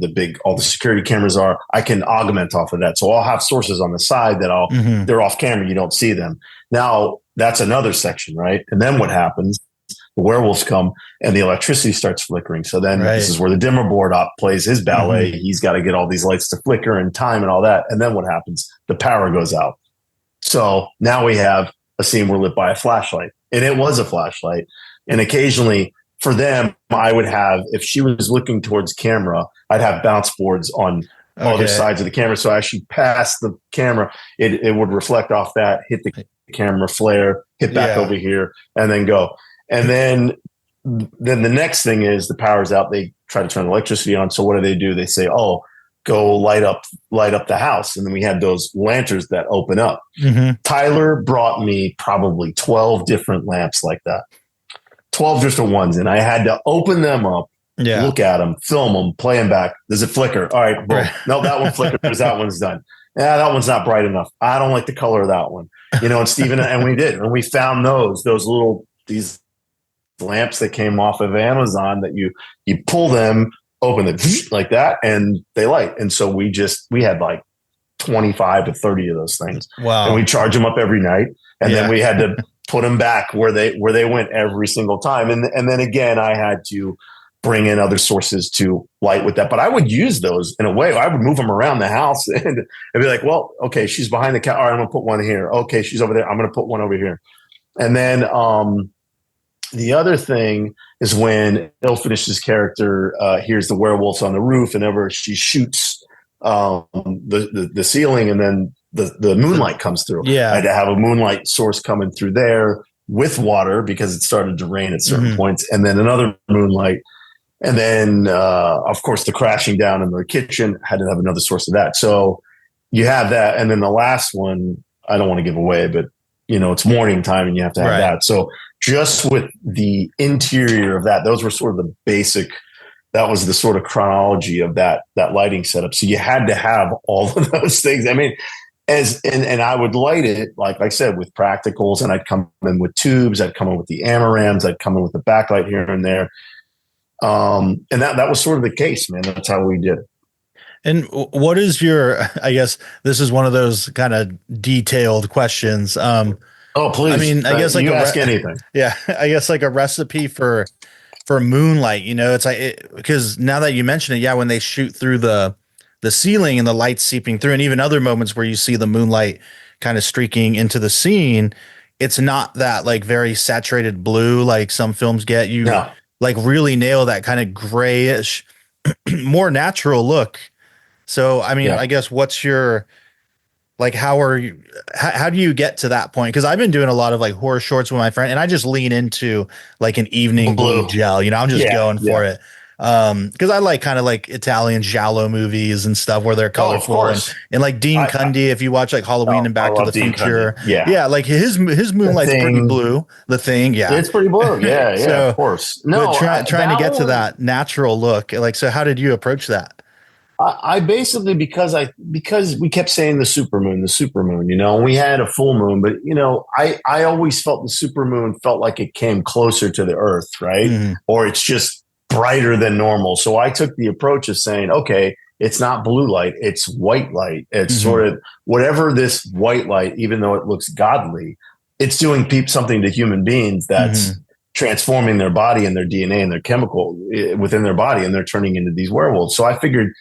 all the security cameras are. I can augment off of that. So I'll have sources on the side that they're off camera. You don't see them. Now that's another section, right? And then what happens? The werewolves come and the electricity starts flickering. So then this is where the dimmer board op plays his ballet. He's got to get all these lights to flicker and time and all that. And then what happens? The power goes out. So now we have a scene we're lit by a flashlight, and it was a flashlight. And occasionally for them, I would have, if she was looking towards camera, I'd have bounce boards on other sides of the camera. So as she passed the camera, it would reflect off that, hit the camera, flare, hit back over here, and then go. And then the next thing is the power's out. They try to turn the electricity on. So what do? They say, oh, go light up the house. And then we had those lanterns that open up. Tyler brought me probably 12 different lamps like that, 12 different ones. And I had to open them up, look at them, film them, play them back. Does it flicker? All right, boom. No, that one flickers. That one's done. Yeah, that one's not bright enough. I don't like the color of that one. And Steven, and we did. And we found these lamps that came off of Amazon that you pull them, open it like that, and they light. And so we had like 25 to 30 of those things. Wow. And we charge them up every night. And then we had to put them back where they went every single time. And then again, I had to bring in other sources to light with that. But I would use those in a way. I would move them around the house and I'd be like, well, okay, she's behind the couch. All right, I'm going to put one here. Okay, she's over there. I'm going to put one over here. And then the other thing is when Ilfinish's character hears the werewolves on the roof, and ever she shoots the ceiling, and then the moonlight comes through. I had to have a moonlight source coming through there with water because it started to rain at certain points, and then another moonlight. And then, of course, the crashing down in the kitchen, had to have another source of that. So you have that. And then the last one, I don't want to give away, but it's morning time and you have to have that. So just with the interior of that, those were sort of the basic, that was the sort of chronology of that lighting setup. So you had to have all of those things. I mean, and I would light it, like I said, with practicals, and I'd come in with tubes. I'd come in with the amarams. I'd come in with the backlight here and there. And that was sort of the case, man. That's how we did it. And what is your, I guess this is one of those kind of detailed questions. Oh, I please. mean, I guess like You ask anything. yeah, I guess like a recipe for moonlight, it's like, because now that you mention it, yeah, when they shoot through the ceiling and the light seeping through, and even other moments where you see the moonlight kind of streaking into the scene, it's not that like very saturated blue like some films get. You No. like really nail that kind of grayish, more natural look. So, I mean, Yeah. I guess what's your like, how do you get to that point? Because I've been doing a lot of like horror shorts with my friend, and I just lean into like an evening blue Blue. gel. I'm just Yeah. going for Yeah. it. Because I like kind of like Italian giallo movies and stuff where they're Oh, of colorful, and course. like Dean Cundy, if you watch like Halloween and I Back to love the Dean Cundy. Future, Yeah. yeah, like his The moonlight's pretty Thing. blue. The Thing, yeah, It's pretty blue. Yeah. Yeah. Of so, course. but No, trying to that get to one. that natural look, like, so how did you approach that? I basically because we kept saying the supermoon, and we had a full moon, but I always felt the supermoon felt like it came closer to the earth, right? Mhm. Or it's just brighter than normal. So I took the approach of saying, okay, it's not blue light, it's white light. It's Mhm. sort of whatever this white light, even though it looks godly, it's doing something to human beings that's Mhm. transforming their body and their DNA and their chemical within their body, and they're turning into these werewolves. So I figured,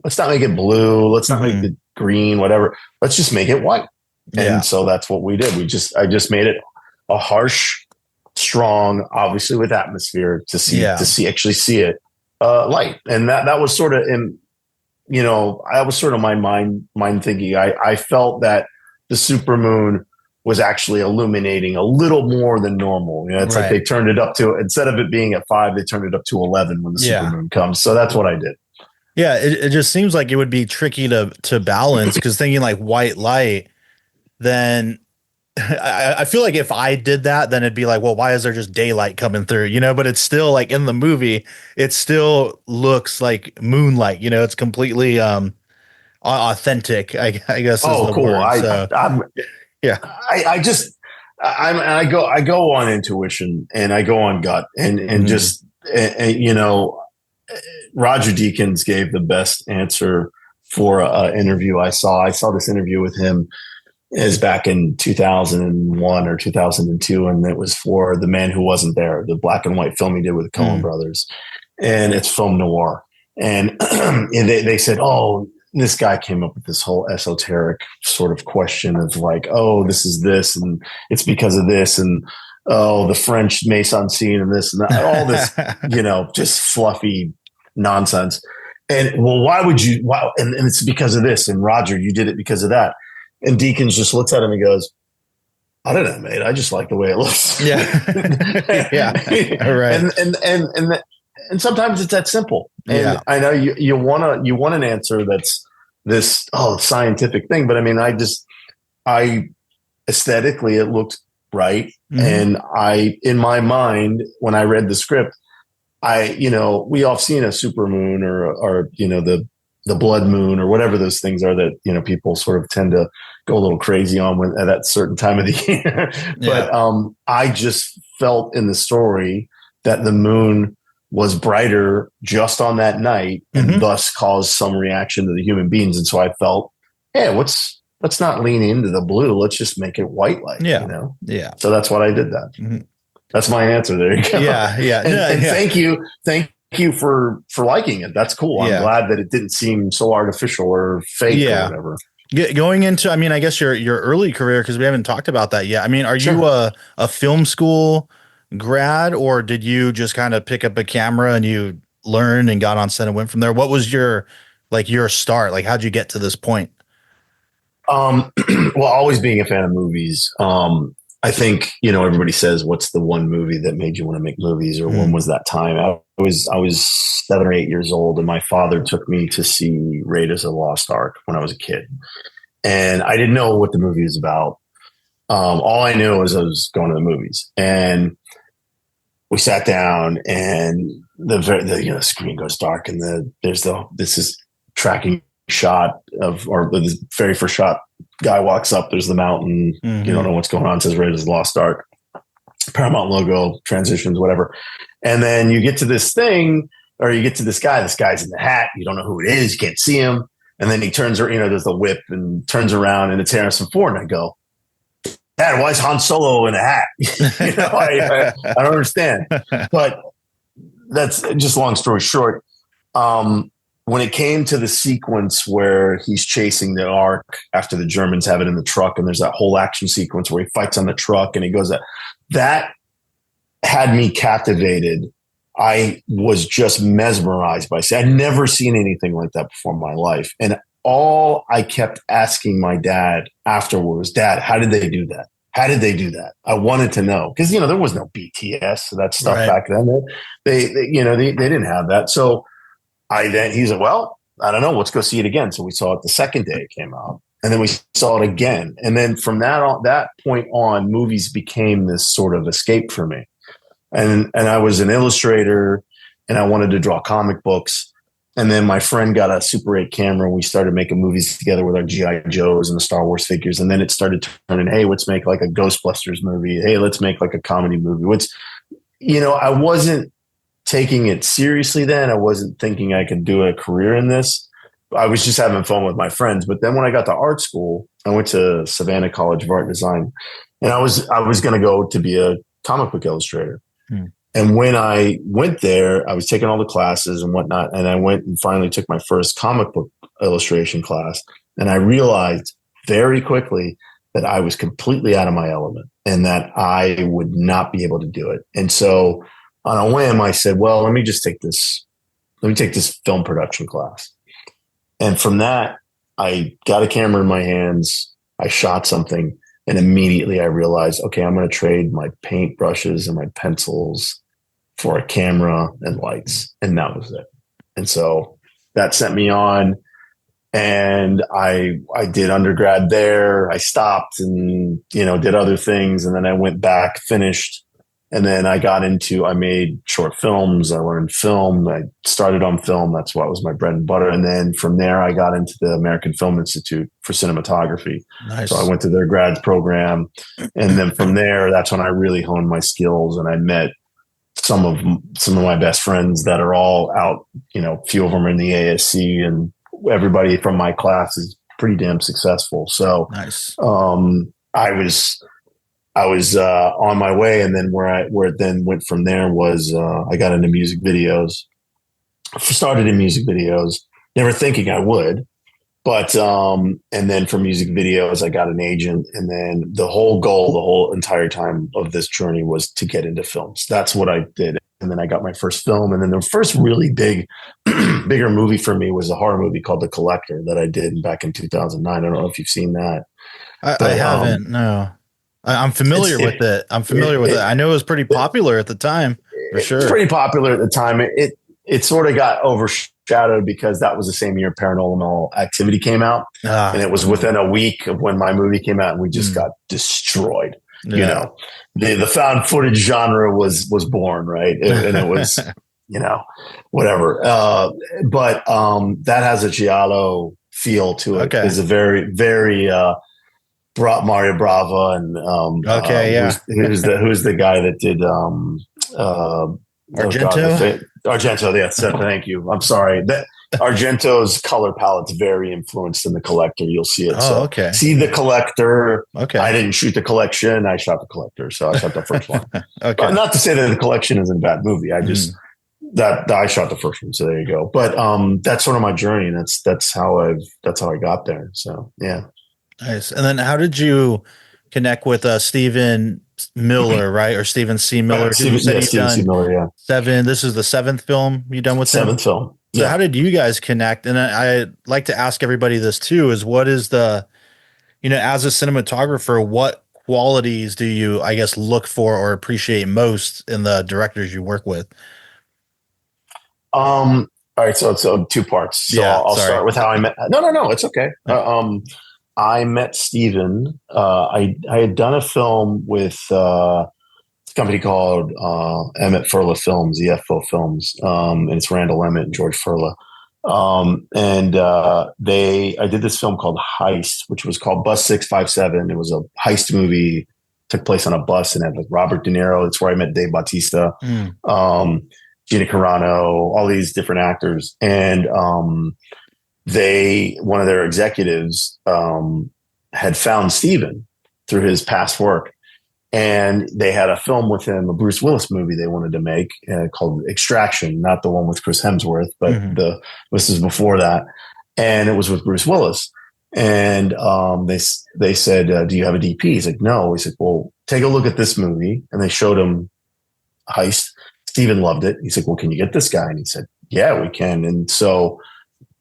let's not make it blue. Let's not make it green, whatever. Let's just make it white. Yeah. And so that's what we did. I just made it a harsh, strong, obviously with atmosphere actually see it light. And that was sort of I was sort of my mind thinking. I felt that the supermoon was actually illuminating a little more than normal. It's like they turned it up to, instead of it being at 5, they turned it up to 11 when the supermoon comes. So that's what I did. Yeah, it just seems like it would be tricky to balance, because thinking like white light, then I feel like if I did that, then it'd be like, well, why is there just daylight coming through? But it's still like in the movie, it still looks like moonlight. It's completely authentic, I guess is the cool. word. So yeah, I go on intuition, and I go on gut, and just Roger Deakins gave the best answer for an interview I saw. I saw this interview with him is back in 2001 or 2002, and it was for The Man Who Wasn't There, the black and white film he did with the Coen brothers, and it's film noir. And they said, oh, this guy came up with this whole esoteric sort of question of like, oh, this is this, and it's because of this, and oh, the French Mason scene, and this and that, all this, just fluffy nonsense. And well, why would you? Why? And it's because of this. And Roger, you did it because of that. And Deakins just looks at him and goes, I don't know, mate. I just like the way it looks. Yeah. Yeah. All right. And sometimes it's that simple. And Yeah. I know you want an answer that's this scientific thing, but I mean, I aesthetically it looked right. Mhm. And in my mind, when I read the script, we all seen a supermoon or the blood moon or whatever those things are that, people sort of tend to go a little crazy on at that certain time of the year. Yeah. But I just felt in the story that the moon was brighter just on that night, and thus caused some reaction to the human beings. And so I felt, hey, let's not lean into the blue. Let's just make it white light. Yeah. Yeah. So that's what I did that. Mm-hmm. That's my answer. There you go. Yeah. Yeah. And thank you for liking it. That's cool. I'm glad that it didn't seem so artificial or fake or whatever. Going into, I mean, I guess your early career, because we haven't talked about that yet. I mean, are you a film school grad, or did you just kind of pick up a camera and you learned and got on set and went from there? What was your start? Like, how'd you get to this point? Well, always being a fan of movies. I think, everybody says, what's the one movie that made you want to make movies, or when was that time? I was 7 or 8 years old, and my father took me to see Raiders of the Lost Ark when I was a kid. And I didn't know what the movie was about. All I knew was I was going to the movies, and we sat down, and the screen goes dark, and this is tracking shot or the very first shot. Guy walks up, there's the mountain. You don't know what's going on. It says Raiders of the Lost Ark, Paramount logo, transitions, whatever. And then you get to this thing, or you get to this guy's in the hat. You don't know who it is. You can't see him. And then he turns, there's the whip and turns around and it's Harrison Ford. And I go, Dad, why is Han Solo in a hat? I don't understand. But that's just long story short. When it came to the sequence where he's chasing the Ark after the Germans have it in the truck, and there's that whole action sequence where he fights on the truck and he goes, that had me captivated. I was just mesmerized by it. I'd never seen anything like that before in my life. And all I kept asking my dad afterwards, Dad, how did they do that? How did they do that? I wanted to know because, there was no BTS, so that stuff back then. They didn't have that. So he's like, well, I don't know. Let's go see it again. So we saw it the second day it came out, and then we saw it again. And then from that point on, movies became this sort of escape for me. And I was an illustrator and I wanted to draw comic books. And then my friend got a Super 8 camera and we started making movies together with our G.I. Joes and the Star Wars figures. And then it started turning, hey, let's make like a Ghostbusters movie. Hey, let's make like a comedy movie. I wasn't taking it seriously then. I wasn't thinking I could do a career in this. I was just having fun with my friends. But then when I got to art school, I went to Savannah College of Art and Design. And I was going to go to be a comic book illustrator. And when I went there, I was taking all the classes and whatnot. And I went and finally took my first comic book illustration class. And I realized very quickly that I was completely out of my element and that I would not be able to do it. And so on a whim, I said, well, let me take this film production class. And from that, I got a camera in my hands. I shot something. And immediately I realized, okay, I'm going to trade my paint brushes and my pencils for a camera and lights. And that was it. And so that sent me on. And I did undergrad there. I stopped and, did other things. And then I went back, finished. And then I made short films. I learned film. I started on film. That's what was my bread and butter. And then from there, I got into the American Film Institute for cinematography. Nice. So I went to their grad program. And then from there, that's when I really honed my skills. And I met some of my best friends that are all out, a few of them are in the ASC, and everybody from my class is pretty damn successful. So nice. I was on my way, and then where it then went from there was I got into music videos. Started in music videos, never thinking I would, but and then for music videos, I got an agent, and then the whole entire time of this journey was to get into films. That's what I did, and then I got my first film, and then the first really bigger movie for me was a horror movie called The Collector that I did back in 2009. I don't know if you've seen that. I haven't. No. I'm familiar with it. I know it was pretty popular at the time, for sure. It's pretty popular at the time. It sort of got overshadowed because that was the same year Paranormal Activity came out, and it was within a week of when my movie came out, and we just got destroyed. Yeah. The found footage genre was born, right? And it was, whatever. But that has a giallo feel to it. Okay. It's a very, very Mario Brava and who's the guy that did Argento? Argento, yes. Thank you. I'm sorry. Argento's color palette's very influenced in The Collector. You'll see it. Okay. See The Collector. Okay. I didn't shoot The Collection. I shot The Collector. So I shot the first one. Okay. Not to say that The Collection isn't a bad movie. I just that I shot the first one. So there you go. But that's sort of my journey. And that's how I got there. So yeah. Nice. And then how did you connect with Stephen Miller, right? Or Stephen C. Miller? Stephen C. Miller, yeah. 7. This is the 7th film you done with him? 7th film. So how did you guys connect? And I like to ask everybody this too, is what is the, as a cinematographer, what qualities do you, I guess, look for or appreciate most in the directors you work with? All right. So it's 2 parts. So I'll start with how I met. No, it's okay. I met Steven. I had done a film with a company called Emmett Furla Films, EFO Films, and it's Randall Emmett and George Furla. I did this film called Heist, which was called Bus 657. It was a heist movie, took place on a bus, and had like Robert De Niro. That's where I met Dave Bautista. Gina Carano, all these different actors. And one of their executives had found Steven through his past work. And they had a film with him, a Bruce Willis movie they wanted to make called Extraction, not the one with Chris Hemsworth, but this is before that. And it was with Bruce Willis. And they said, do you have a DP? He's like, no. He said, well, take a look at this movie. And they showed him Heist. Steven loved it. He's like, well, can you get this guy? And he said, yeah, we can. And so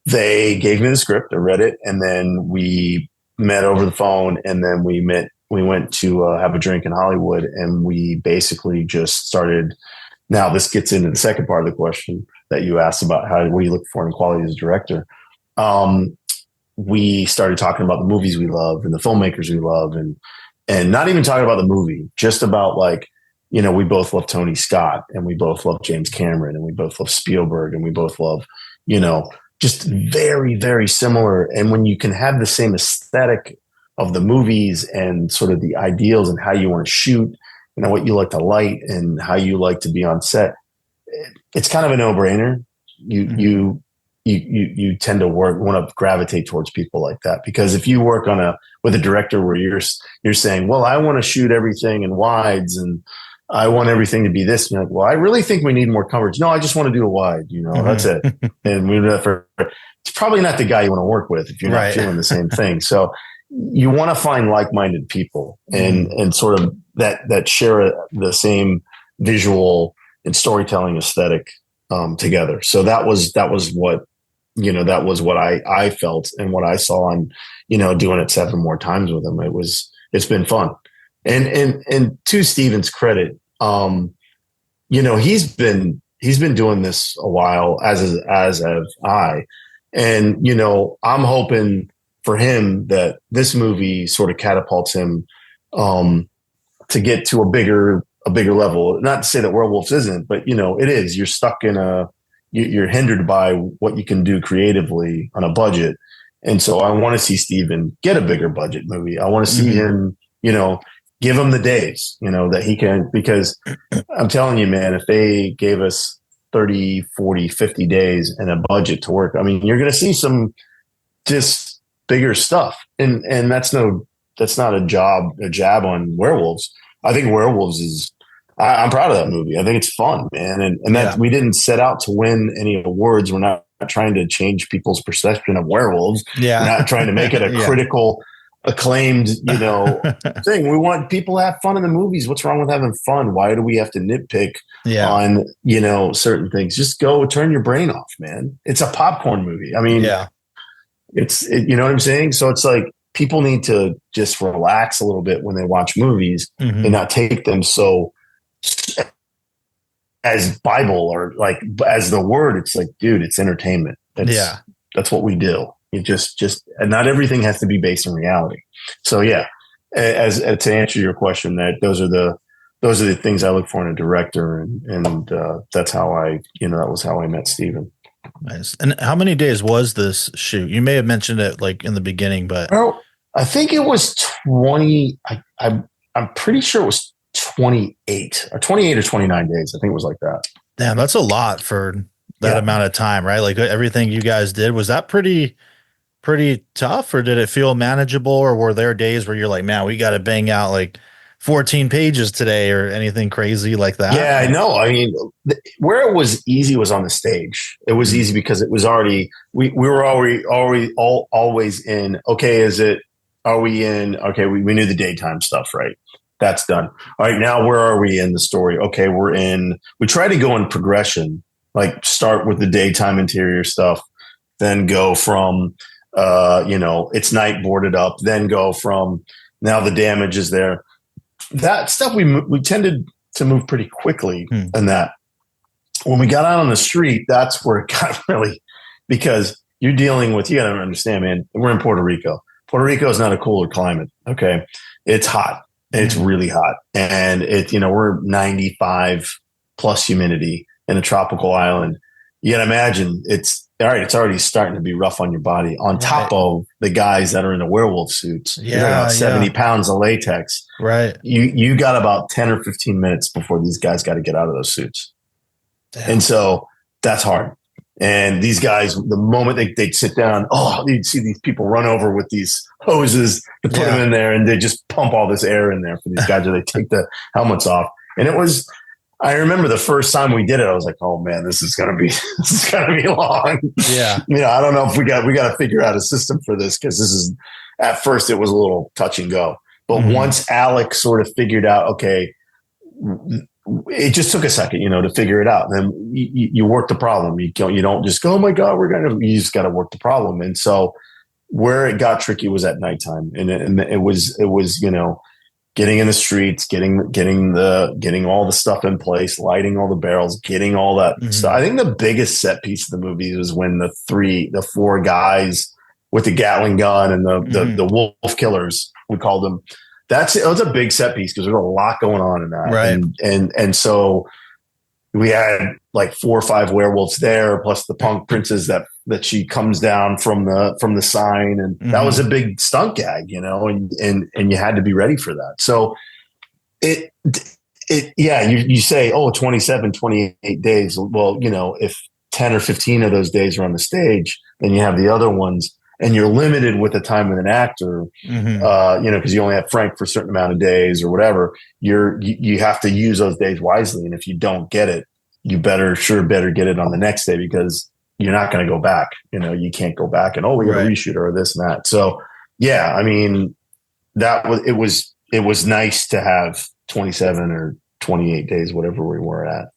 they gave me the script. I read it. And then we met over the phone. And then we went to have a drink in Hollywood. And we basically just started. Now, this gets into the second part of the question that you asked about what do you look for in quality as a director? We started talking about the movies we love and the filmmakers we love, and not even talking about the movie, just about like, you know, we both love Tony Scott, and we both love James Cameron, and we both love Spielberg, and we both love, you know, just very, very similar. And when you can have the same aesthetic of the movies and sort of the ideals and how you want to shoot, you know, what you like to light and how you like to be on set, it's kind of a no-brainer. You tend to want to gravitate towards people like that, because if you work with a director where you're saying, well, I want to shoot everything in wides and I want everything to be this, and you're like, well, I really think we need more coverage. No, I just want to do a wide, you know, that's it. And it's probably not the guy you want to work with if you're not feeling the same thing. So you want to find like-minded people and sort of that share the same visual and storytelling aesthetic together. So that was what, you know, that was what I felt and what I saw, and, you know, doing it 7 more times with him. It's been fun. And to Steven's credit, you know, he's been doing this a while, as have I. And, you know, I'm hoping for him that this movie sort of catapults him to get to a bigger level. Not to say that Werewolves isn't, but, you know, it is. You're stuck you're hindered by what you can do creatively on a budget. And so I want to see Steven get a bigger budget movie. I want to see him, you know, give him the days, you know, that he can, because I'm telling you, man, if they gave us 30, 40, 50 days and a budget to work, I mean, you're going to see some just bigger stuff. And that's not a jab on Werewolves. I think Werewolves I'm proud of that movie. I think it's fun, man. And that we didn't set out to win any awards. We're not trying to change people's perception of werewolves. Yeah. We're not trying to make it a critical, acclaimed, you know, thing. We want people to have fun in the movies. What's wrong with having fun? Why do we have to nitpick on, you know, certain things? Just go turn your brain off, man. It's a popcorn movie. I mean, you know what I'm saying? So it's like people need to just relax a little bit when they watch movies and not take them so as Bible or like as the word. It's like, dude, it's entertainment. That's what we do. You just and not everything has to be based in reality. So as to answer your question, that those are the things I look for in a director, and that's how that was how I met Steven. Nice. And how many days was this shoot? You may have mentioned it like in the beginning, but I think it was 20. I'm pretty sure it was 28 or 29 days. I think it was like that. Damn, that's a lot for that amount of time, right? Like everything you guys did, was that pretty tough, or did it feel manageable, or were there days where you're like, man, we got to bang out like 14 pages today, or anything crazy like that? Yeah, I know. I mean, where it was easy was on the stage. It was easy because it was already, we were always in, okay, we knew the daytime stuff, right? That's done. All right, now where are we in the story? Okay, we try to go in progression, like start with the daytime interior stuff, then go from, it's night boarded up, then go from now the damage is there. That stuff we tended to move pretty quickly in that. When we got out on the street, that's where it got really, because you're dealing with, you got to understand, man, we're in Puerto Rico. Puerto Rico is not a cooler climate. Okay. It's hot. It's really hot. And we're 95 plus humidity in a tropical island. You got to imagine it's already starting to be rough on your body on top of the guys that are in the werewolf suits. You're about 70 pounds of latex. Right. You got about 10 or 15 minutes before these guys got to get out of those suits. Damn. And so that's hard. And these guys, the moment they'd sit down, you'd see these people run over with these hoses to put them in there, and they just pump all this air in there for these guys, or they take the helmets off. And I remember the first time we did it, I was like, oh man, this is gonna be long. Yeah. I don't know if we got to figure out a system for this, because this is, at first it was a little touch and go. But once Alec sort of figured out, okay, it just took a second, to figure it out. And then you work the problem. You don't just go, oh my God, you just got to work the problem. And so where it got tricky was at nighttime. And it was, getting in the streets, getting all the stuff in place, lighting all the barrels, getting all that stuff. I think the biggest set piece of the movie was when the four guys with the Gatling gun and the wolf killers, we called them. It was a big set piece because there's a lot going on in that. Right. And so we had like 4 or 5 werewolves there, plus the punk princess that she comes down from the sign. And that was a big stunt gag, and you had to be ready for that. So you say, 27, 28 days. Well, if 10 or 15 of those days are on the stage, then you have the other ones, and you're limited with the time with an actor, because you only have Frank for a certain amount of days or whatever. You have to use those days wisely. And if you don't get it, you better get it on the next day, because you're not going to go back. You can't go back and, we got to reshoot or this and that. So yeah, I mean, it was nice to have 27 or 28 days, whatever we were at.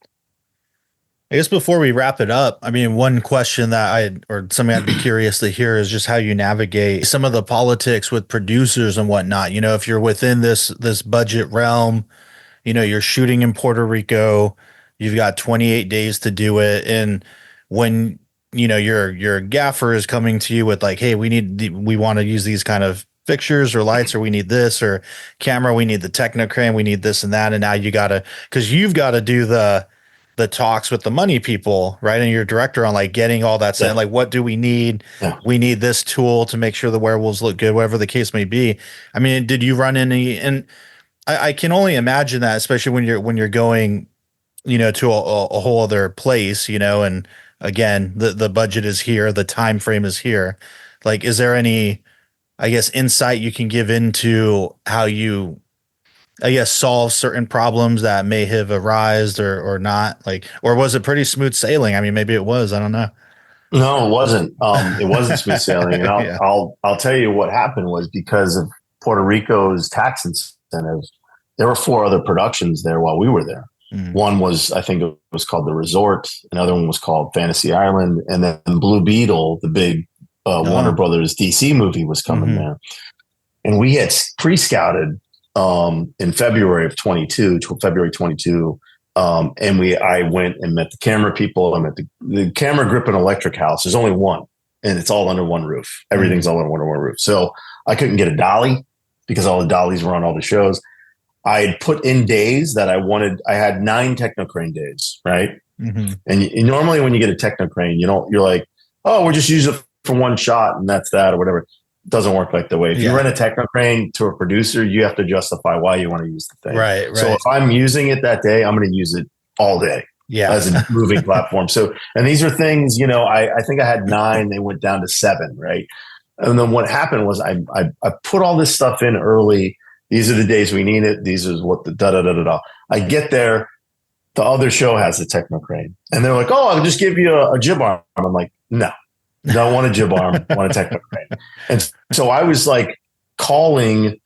I guess before we wrap it up, I mean, one question or something I'd be curious to hear is just how you navigate some of the politics with producers and whatnot. If you're within this budget realm, you're shooting in Puerto Rico, you've got 28 days to do it. And when, your gaffer is coming to you with like, hey, we want to use these kind of fixtures or lights, or we need this, or camera, we need the Technocrane, we need this and that. And now you've got to do the talks with the money people, right? And your director on like getting all that set, like, what do we need? Yeah. We need this tool to make sure the werewolves look good, whatever the case may be. I mean, did you run any, and I can only imagine that, especially when you're going, to a whole other place, and again, the budget is here, the time frame is here. Like, is there any, I guess, insight you can give into how you, I guess, solve certain problems that may have arisen or not, or was it pretty smooth sailing? I mean, maybe it was, I don't know. No, it wasn't. It wasn't smooth sailing. And I'll tell you what happened was, because of Puerto Rico's tax incentives, there were 4 other productions there while we were there. One was, I think it was called The Resort. Another one was called Fantasy Island. And then Blue Beetle, the big Warner Brothers DC movie, was coming there. And we had pre-scouted in February of 22, February 22. And I went and met the camera people. I met the camera grip and electric house. There's only one, and it's all under one roof. Everything's all under one roof. So I couldn't get a dolly, because all the dollies were on all the shows. I had put in days that I wanted. I had 9 Technocrane days, right? And normally when you get a Technocrane, you're like, we'll just use it for one shot and that's that, or whatever. It doesn't work like the way. If you rent a Technocrane to a producer, you have to justify why you want to use the thing. Right. So if I'm using it that day, I'm going to use it all day. As a moving platform. So, and these are things, I think I had 9, they went down to 7, right? And then what happened was I put all this stuff in early. These are the days we need it. These is what the da-da-da-da-da. I get there, the other show has a Technocrane. And they're like, I'll just give you a jib arm. I'm like, no, don't want a jib arm, I want a Technocrane. And so I was like calling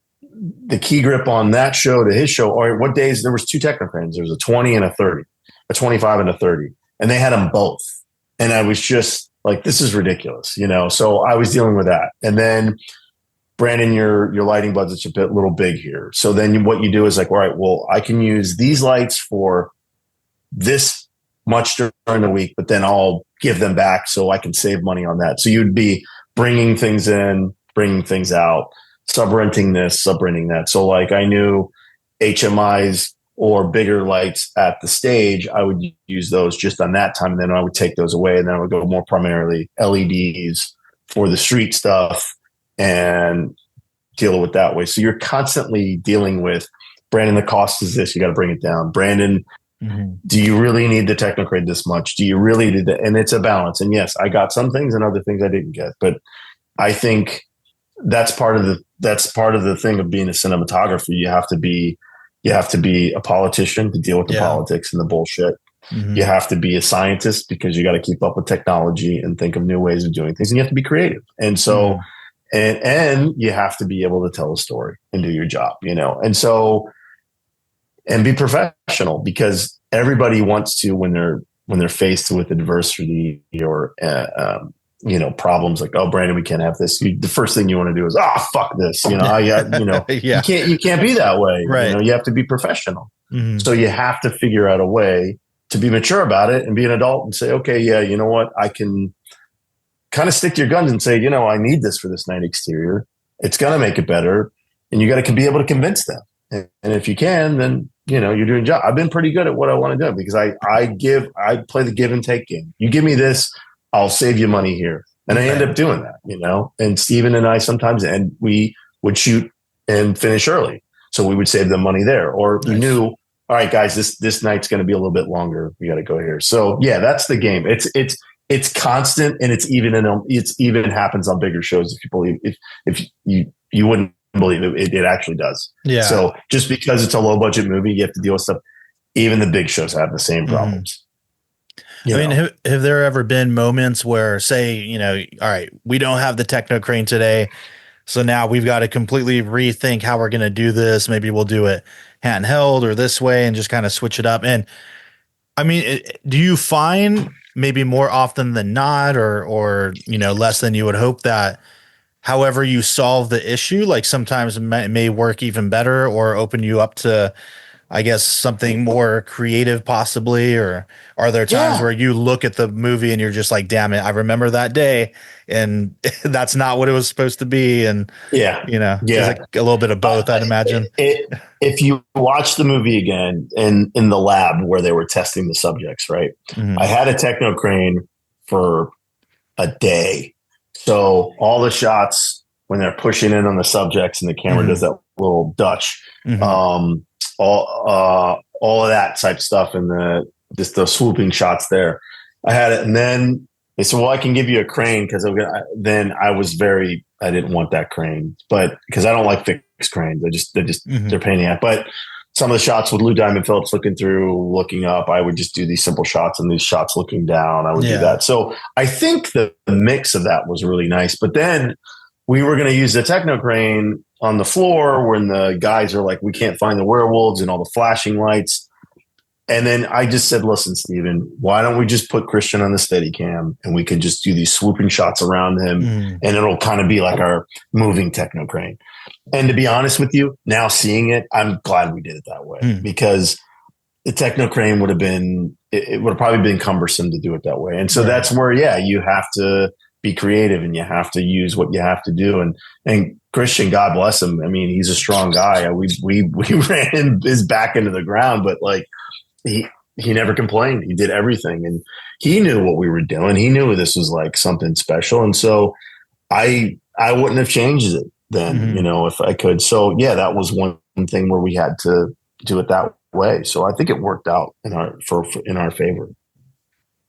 the key grip on that show to his show. All right, what days? There was 2 Technocranes. There was a 20 and a 30, a 25 and a 30. And they had them both. And I was just like, this is ridiculous, So I was dealing with that. And then, Brandon, your lighting budget's a little big here. So then what you do is like, all right, well, I can use these lights for this much during the week, but then I'll give them back so I can save money on that. So you'd be bringing things in, bringing things out, sub-renting this, sub-renting that. So like I knew HMIs or bigger lights at the stage, I would use those just on that time. And then I would take those away, and then I would go more primarily LEDs for the street stuff and deal with that way. So you're constantly dealing with, Brandon, the cost is this, you got to bring it down. Brandon, Do you really need the technocrane this much? Do you really need that? And it's a balance. And yes, I got some things and other things I didn't get, but I think that's part of the thing of being a cinematographer. You have to be a politician to deal with the politics and the bullshit. You have to be a scientist because you got to keep up with technology and think of new ways of doing things. And you have to be creative. And so, and you have to be able to tell a story and do your job, and so, and be professional, because everybody wants to, when they're faced with adversity or, problems like, oh, Brandon, we can't have this. The first thing you want to do is, oh, fuck this. You can't be that way. Right. You have to be professional. So you have to figure out a way to be mature about it and be an adult and say, okay, yeah, you know what? I can kind of stick to your guns and say, I need this for this night exterior. It's going to make it better. And you got to be able to convince them. And if you can, then, you're doing a job. I've been pretty good at what I want to do because I play the give and take game. You give me this, I'll save you money here. And I end up doing that, and Steven and I sometimes, and we would shoot and finish early. So we would save them money there, or we knew, all right, guys, this night's going to be a little bit longer. We got to go here. So yeah, that's the game. It's constant, and it's even happens on bigger shows. If you believe, if you wouldn't believe it actually does. Yeah. So just because it's a low budget movie, you have to deal with stuff. Even the big shows have the same problems. Have there ever been moments where, say, all right, we don't have the techno crane today, so now we've got to completely rethink how we're going to do this. Maybe we'll do it handheld or this way and just kind of switch it up. And I mean, do you find maybe more often than not, or less than you would hope, that however you solve the issue, like sometimes it may work even better or open you up to, I guess, something more creative possibly? Or are there times where you look at the movie and you're just like, damn it, I remember that day and that's not what it was supposed to be? And like a little bit of both, I'd imagine. If you watch the movie again in the lab where they were testing the subjects, right? I had a techno crane for a day. So all the shots when they're pushing in on the subjects and the camera does that little Dutch, all of that type stuff, and the swooping shots there. I had it, and then they said, "Well, I can give you a crane," because then I didn't want that crane, but because I don't like fixed cranes, they're pain in the ass. But some of the shots with Lou Diamond Phillips looking up, I would just do these simple shots, and these shots looking down, I would do that. So I think the mix of that was really nice. But then we were going to use the techno crane on the floor when the guys are like, we can't find the werewolves and all the flashing lights. And then I just said, listen, Steven, why don't we just put Christian on the Steadicam and we can just do these swooping shots around him and it'll kind of be like our moving techno crane. And to be honest with you, now seeing it, I'm glad we did it that way because the techno crane would have probably been cumbersome to do it that way. And so that's where, you have to be creative and you have to use what you have to do. And Christian, God bless him. I mean, he's a strong guy. We ran his back into the ground, but like he never complained. He did everything and he knew what we were doing. He knew this was like something special. And so I wouldn't have changed it then, if I could. So that was one thing where we had to do it that way. So I think it worked out in our favor.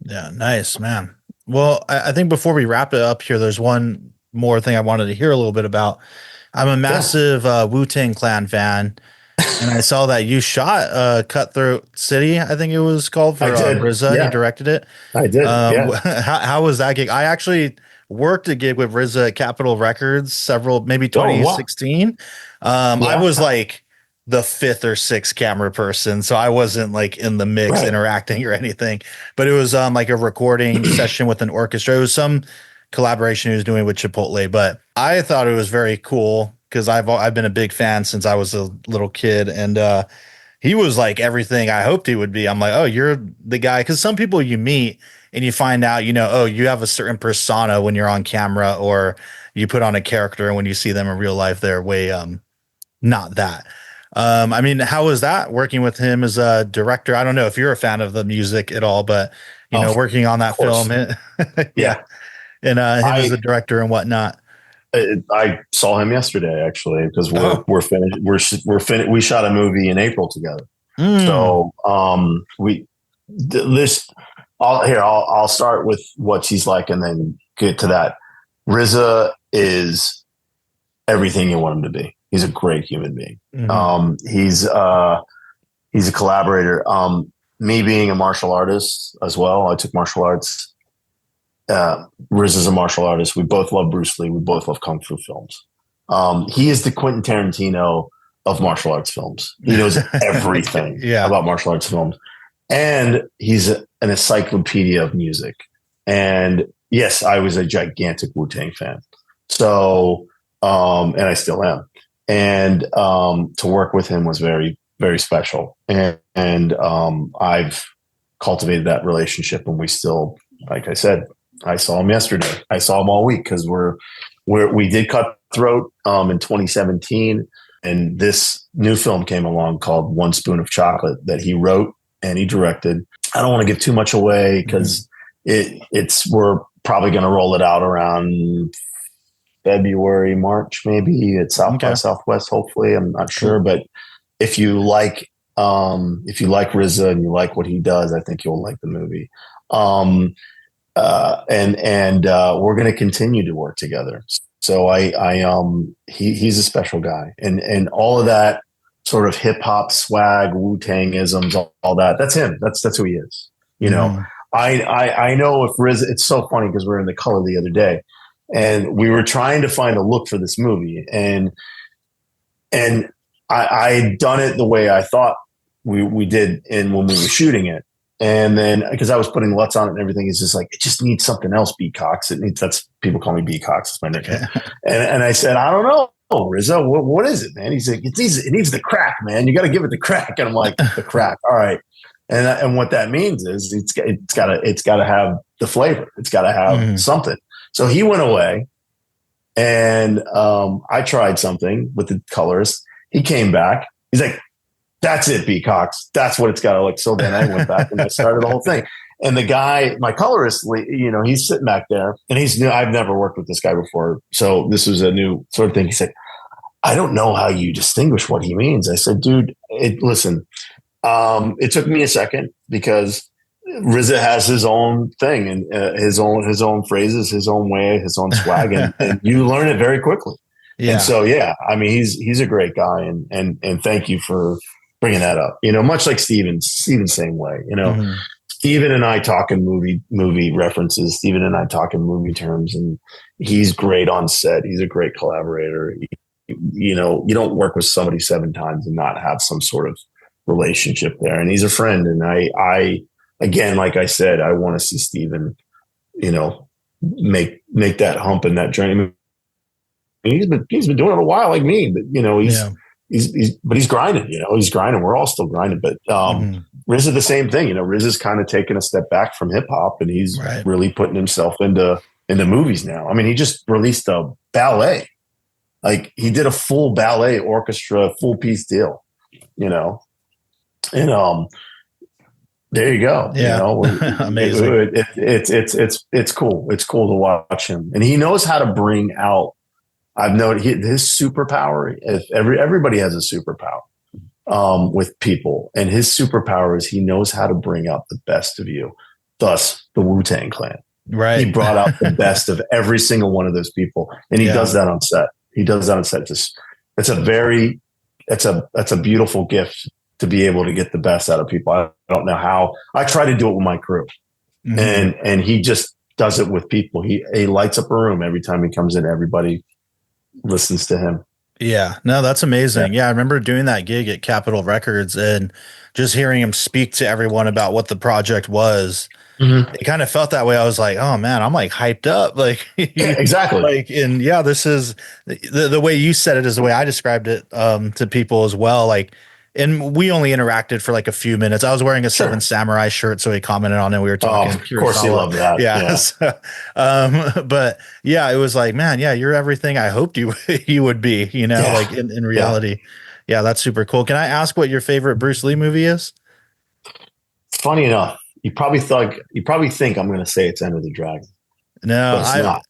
Yeah. Nice, man. Well, I think before we wrap it up here, there's one more thing I wanted to hear a little bit about. I'm a massive Wu-Tang Clan fan, and I saw that you shot Cutthroat City, I think it was called, for RZA. You directed it. I did. How was that gig? I actually worked a gig with RZA at Capitol Records maybe 2016. I was like the 5th or 6th camera person, so I wasn't like in the mix interacting or anything, but it was like a recording session with an orchestra. It was some collaboration he was doing with Chipotle, but I thought it was very cool because I've been a big fan since I was a little kid, and he was like everything I hoped he would be. I'm like, oh, you're the guy, because some people you meet and you find out, oh, you have a certain persona when you're on camera, or you put on a character, and when you see them in real life, they're way not that. I mean, how was that working with him as a director? I don't know if you're a fan of the music at all, but working on that film, and him as a director and whatnot. I saw him yesterday actually because we're finished. We shot a movie in April together. So I'll start with what she's like and then get to that. RZA is everything you want him to be. He's a great human being. He's a collaborator. Me being a martial artist as well, I took martial arts. Riz is a martial artist. We both love Bruce Lee. We both love Kung Fu films. He is the Quentin Tarantino of martial arts films. He knows everything about martial arts films. And he's an encyclopedia of music. And yes, I was a gigantic Wu-Tang fan. So, and I still am. And to work with him was very, very special. And I've cultivated that relationship, and we still, like I said, I saw him yesterday. I saw him all week because we did Cutthroat in 2017, and this new film came along called One Spoon of Chocolate that he wrote and he directed. I don't want to give too much away because we're probably going to roll it out around February, March, maybe at South by Southwest. Hopefully, I'm not sure, but if you like RZA and you like what he does, I think you'll like the movie. We're going to continue to work together. So he's a special guy, and all of that sort of hip hop swag, Wu-Tang-isms, all that. That's him. That's who he is. You know, I know if RZA, it's so funny because we were in The Color the other day and we were trying to find a look for this movie, and I had done it the way I thought we did when we were shooting it. And then, because I was putting LUTs on it and everything, it's just like, it just needs something else, B Cox. That's people call me B Cox. It's my nickname. And I said, I don't know, RZA, what is it, man? He's like, it needs the crack, man. You got to give it the crack. And I'm like, the crack. All right. And what that means is it's got to have the flavor. It's got to have something. So he went away, and I tried something with the colorist. He came back. He's like, that's it, B Cox. That's what it's got to look. So then I went back and I started the whole thing. And the guy, my colorist, you know, he's sitting back there, and he's new. I've never worked with this guy before, so this was a new sort of thing. He said, I don't know how you distinguish what he means. I said, dude, listen, it took me a second because RZA has his own thing and his own phrases, his own way, his own swag, and you learn it very quickly. Yeah. And so, I mean, he's a great guy, and thank you for bringing that up. You know, much like Steven's same way. You know, Steven and I talk in movie references. Steven and I talk in movie terms, and he's great on set. He's a great collaborator. You know, you don't work with somebody 7 times and not have some sort of relationship there. And he's a friend. And I again, like I said, I want to see Steven, you know, make that hump in that journey. I mean, he's been doing it a while, like me, but you know, he's grinding. You know, he's grinding. We're all still grinding. But RZA, the same thing. You know, RZA's kind of taken a step back from hip hop, and he's really putting himself into movies now. I mean, he just released a ballet. Like, he did a full ballet orchestra, full piece deal. You know, and there you go. Yeah, you know, amazing. It's cool. It's cool to watch him, and he knows how to bring out. I've noted his superpower. If everybody has a superpower with people, and his superpower is he knows how to bring out the best of you. Thus, the Wu-Tang Clan. Right. He brought out the best of every single one of those people, and he does that on set. Just it's a beautiful gift to be able to get the best out of people. I don't know how. I try to do it with my crew, and he just does it with people. He lights up a room every time he comes in. Everybody listens to him. Yeah, no, that's amazing. Yeah, I remember doing that gig at Capitol Records and just hearing him speak to everyone about what the project was. It kind of felt that way. I was like, oh man, I'm like hyped up. Like, exactly. Like, and this is the way you said it is the way I described it to people as well. Like, and we only interacted for like a few minutes. I was wearing a Seven Samurai shirt, so he commented on it. We were talking. Of course, you love that. Yeah. So, but yeah, it was like, man, you're everything I hoped you would be. You know, like in reality. Yeah, that's super cool. Can I ask what your favorite Bruce Lee movie is? Funny enough, you probably think I'm going to say it's Enter the Dragon. No, I'm not.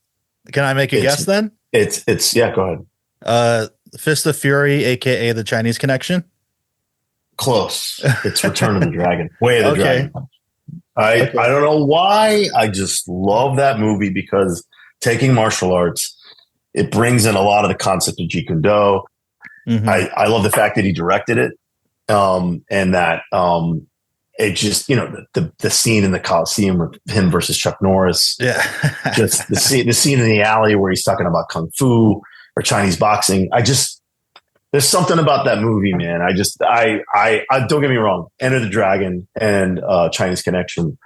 Can I make a guess then? It's go ahead. Fist of Fury, aka The Chinese Connection. Close. It's Return of the Dragon. Way of the Okay. Dragon. I don't know why. I just love that movie because taking martial arts, it brings in a lot of the concept of Jeet Kune Do. Mhm. I love the fact that he directed it, and that it just, you know, the scene in the Coliseum with him versus Chuck Norris. Yeah. Just the scene in the alley where he's talking about kung fu or Chinese boxing. There's something about that movie, man. I don't get me wrong. Enter the Dragon and Chinese Connection,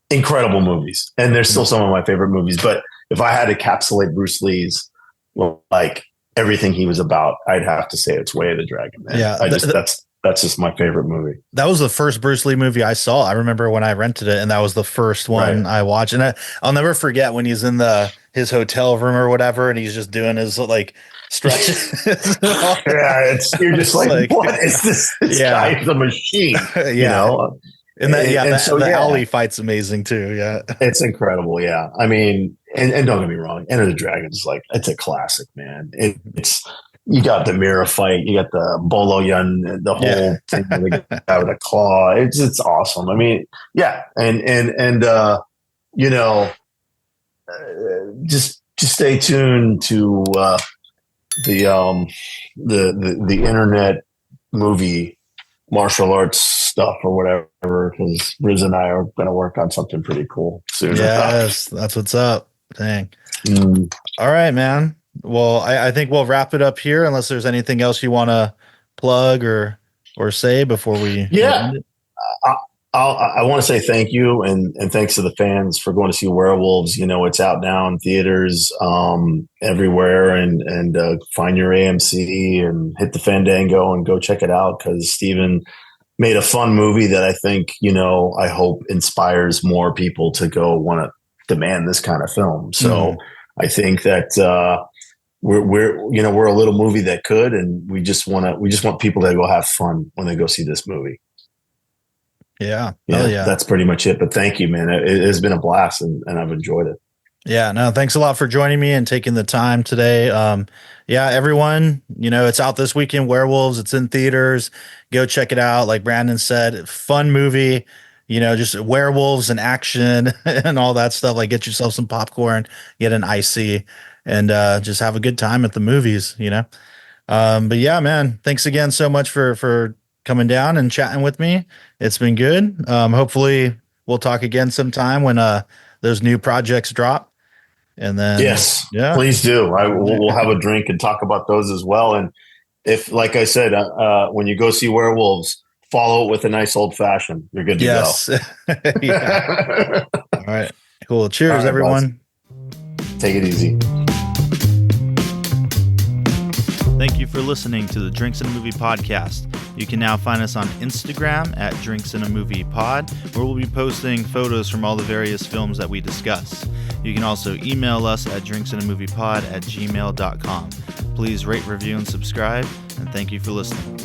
incredible movies, and they're still some of my favorite movies. But if I had to encapsulate Bruce Lee's, like everything he was about, I'd have to say it's Way of the Dragon, man. Yeah, that's just my favorite movie. That was the first Bruce Lee movie I saw. I remember when I rented it, and that was the first one I watched. And I'll never forget when he's in his hotel room or whatever, and he's just doing his like stretches. You're just like, what is this? This guy's a machine. You know? And the alley fight's amazing too. Yeah. It's incredible. Yeah. I mean, and don't get me wrong, Enter the Dragon is like, it's a classic, man. It's, you got the mirror fight, you got the Bolo Yun, the whole thing with the claw. It's awesome. I mean, yeah. And you know, just stay tuned to the internet movie martial arts stuff or whatever, because Riz and I are going to work on something pretty cool soon. Yes, that's what's up. Dang. All right, man. Well, I think we'll wrap it up here unless there's anything else you want to plug or say before we end it. I want to say thank you and thanks to the fans for going to see Werewolves. You know, it's out now in theaters everywhere, and find your AMC and hit the Fandango and go check it out, because Steven made a fun movie that I think, you know, I hope inspires more people to go want to demand this kind of film. So I think that we're a little movie that could, and we just want people to go have fun when they go see this movie. Yeah. That's pretty much it. But thank you, man. It has been a blast, and I've enjoyed it. Yeah, no, thanks a lot for joining me and taking the time today. Everyone, you know, it's out this weekend, Werewolves. It's in theaters. Go check it out. Like Brandon said, fun movie, you know, just werewolves and action and all that stuff. Like, get yourself some popcorn, get an icy, and just have a good time at the movies, you know. But yeah, man, thanks again so much for coming down and chatting with me. It's been good. Hopefully we'll talk again sometime when those new projects drop. And then please do. We'll have a drink and talk about those as well. And if, like I said, when you go see Werewolves, follow it with a nice old fashioned. You're good to go. All right. Cool. Cheers, everyone. Guys. Take it easy. Thank you for listening to the Drinks in a Movie podcast. You can now find us on Instagram at Drinks in a Movie Pod, where we'll be posting photos from all the various films that we discuss. You can also email us at drinksinamoviepod@gmail.com. Please rate, review, and subscribe, and thank you for listening.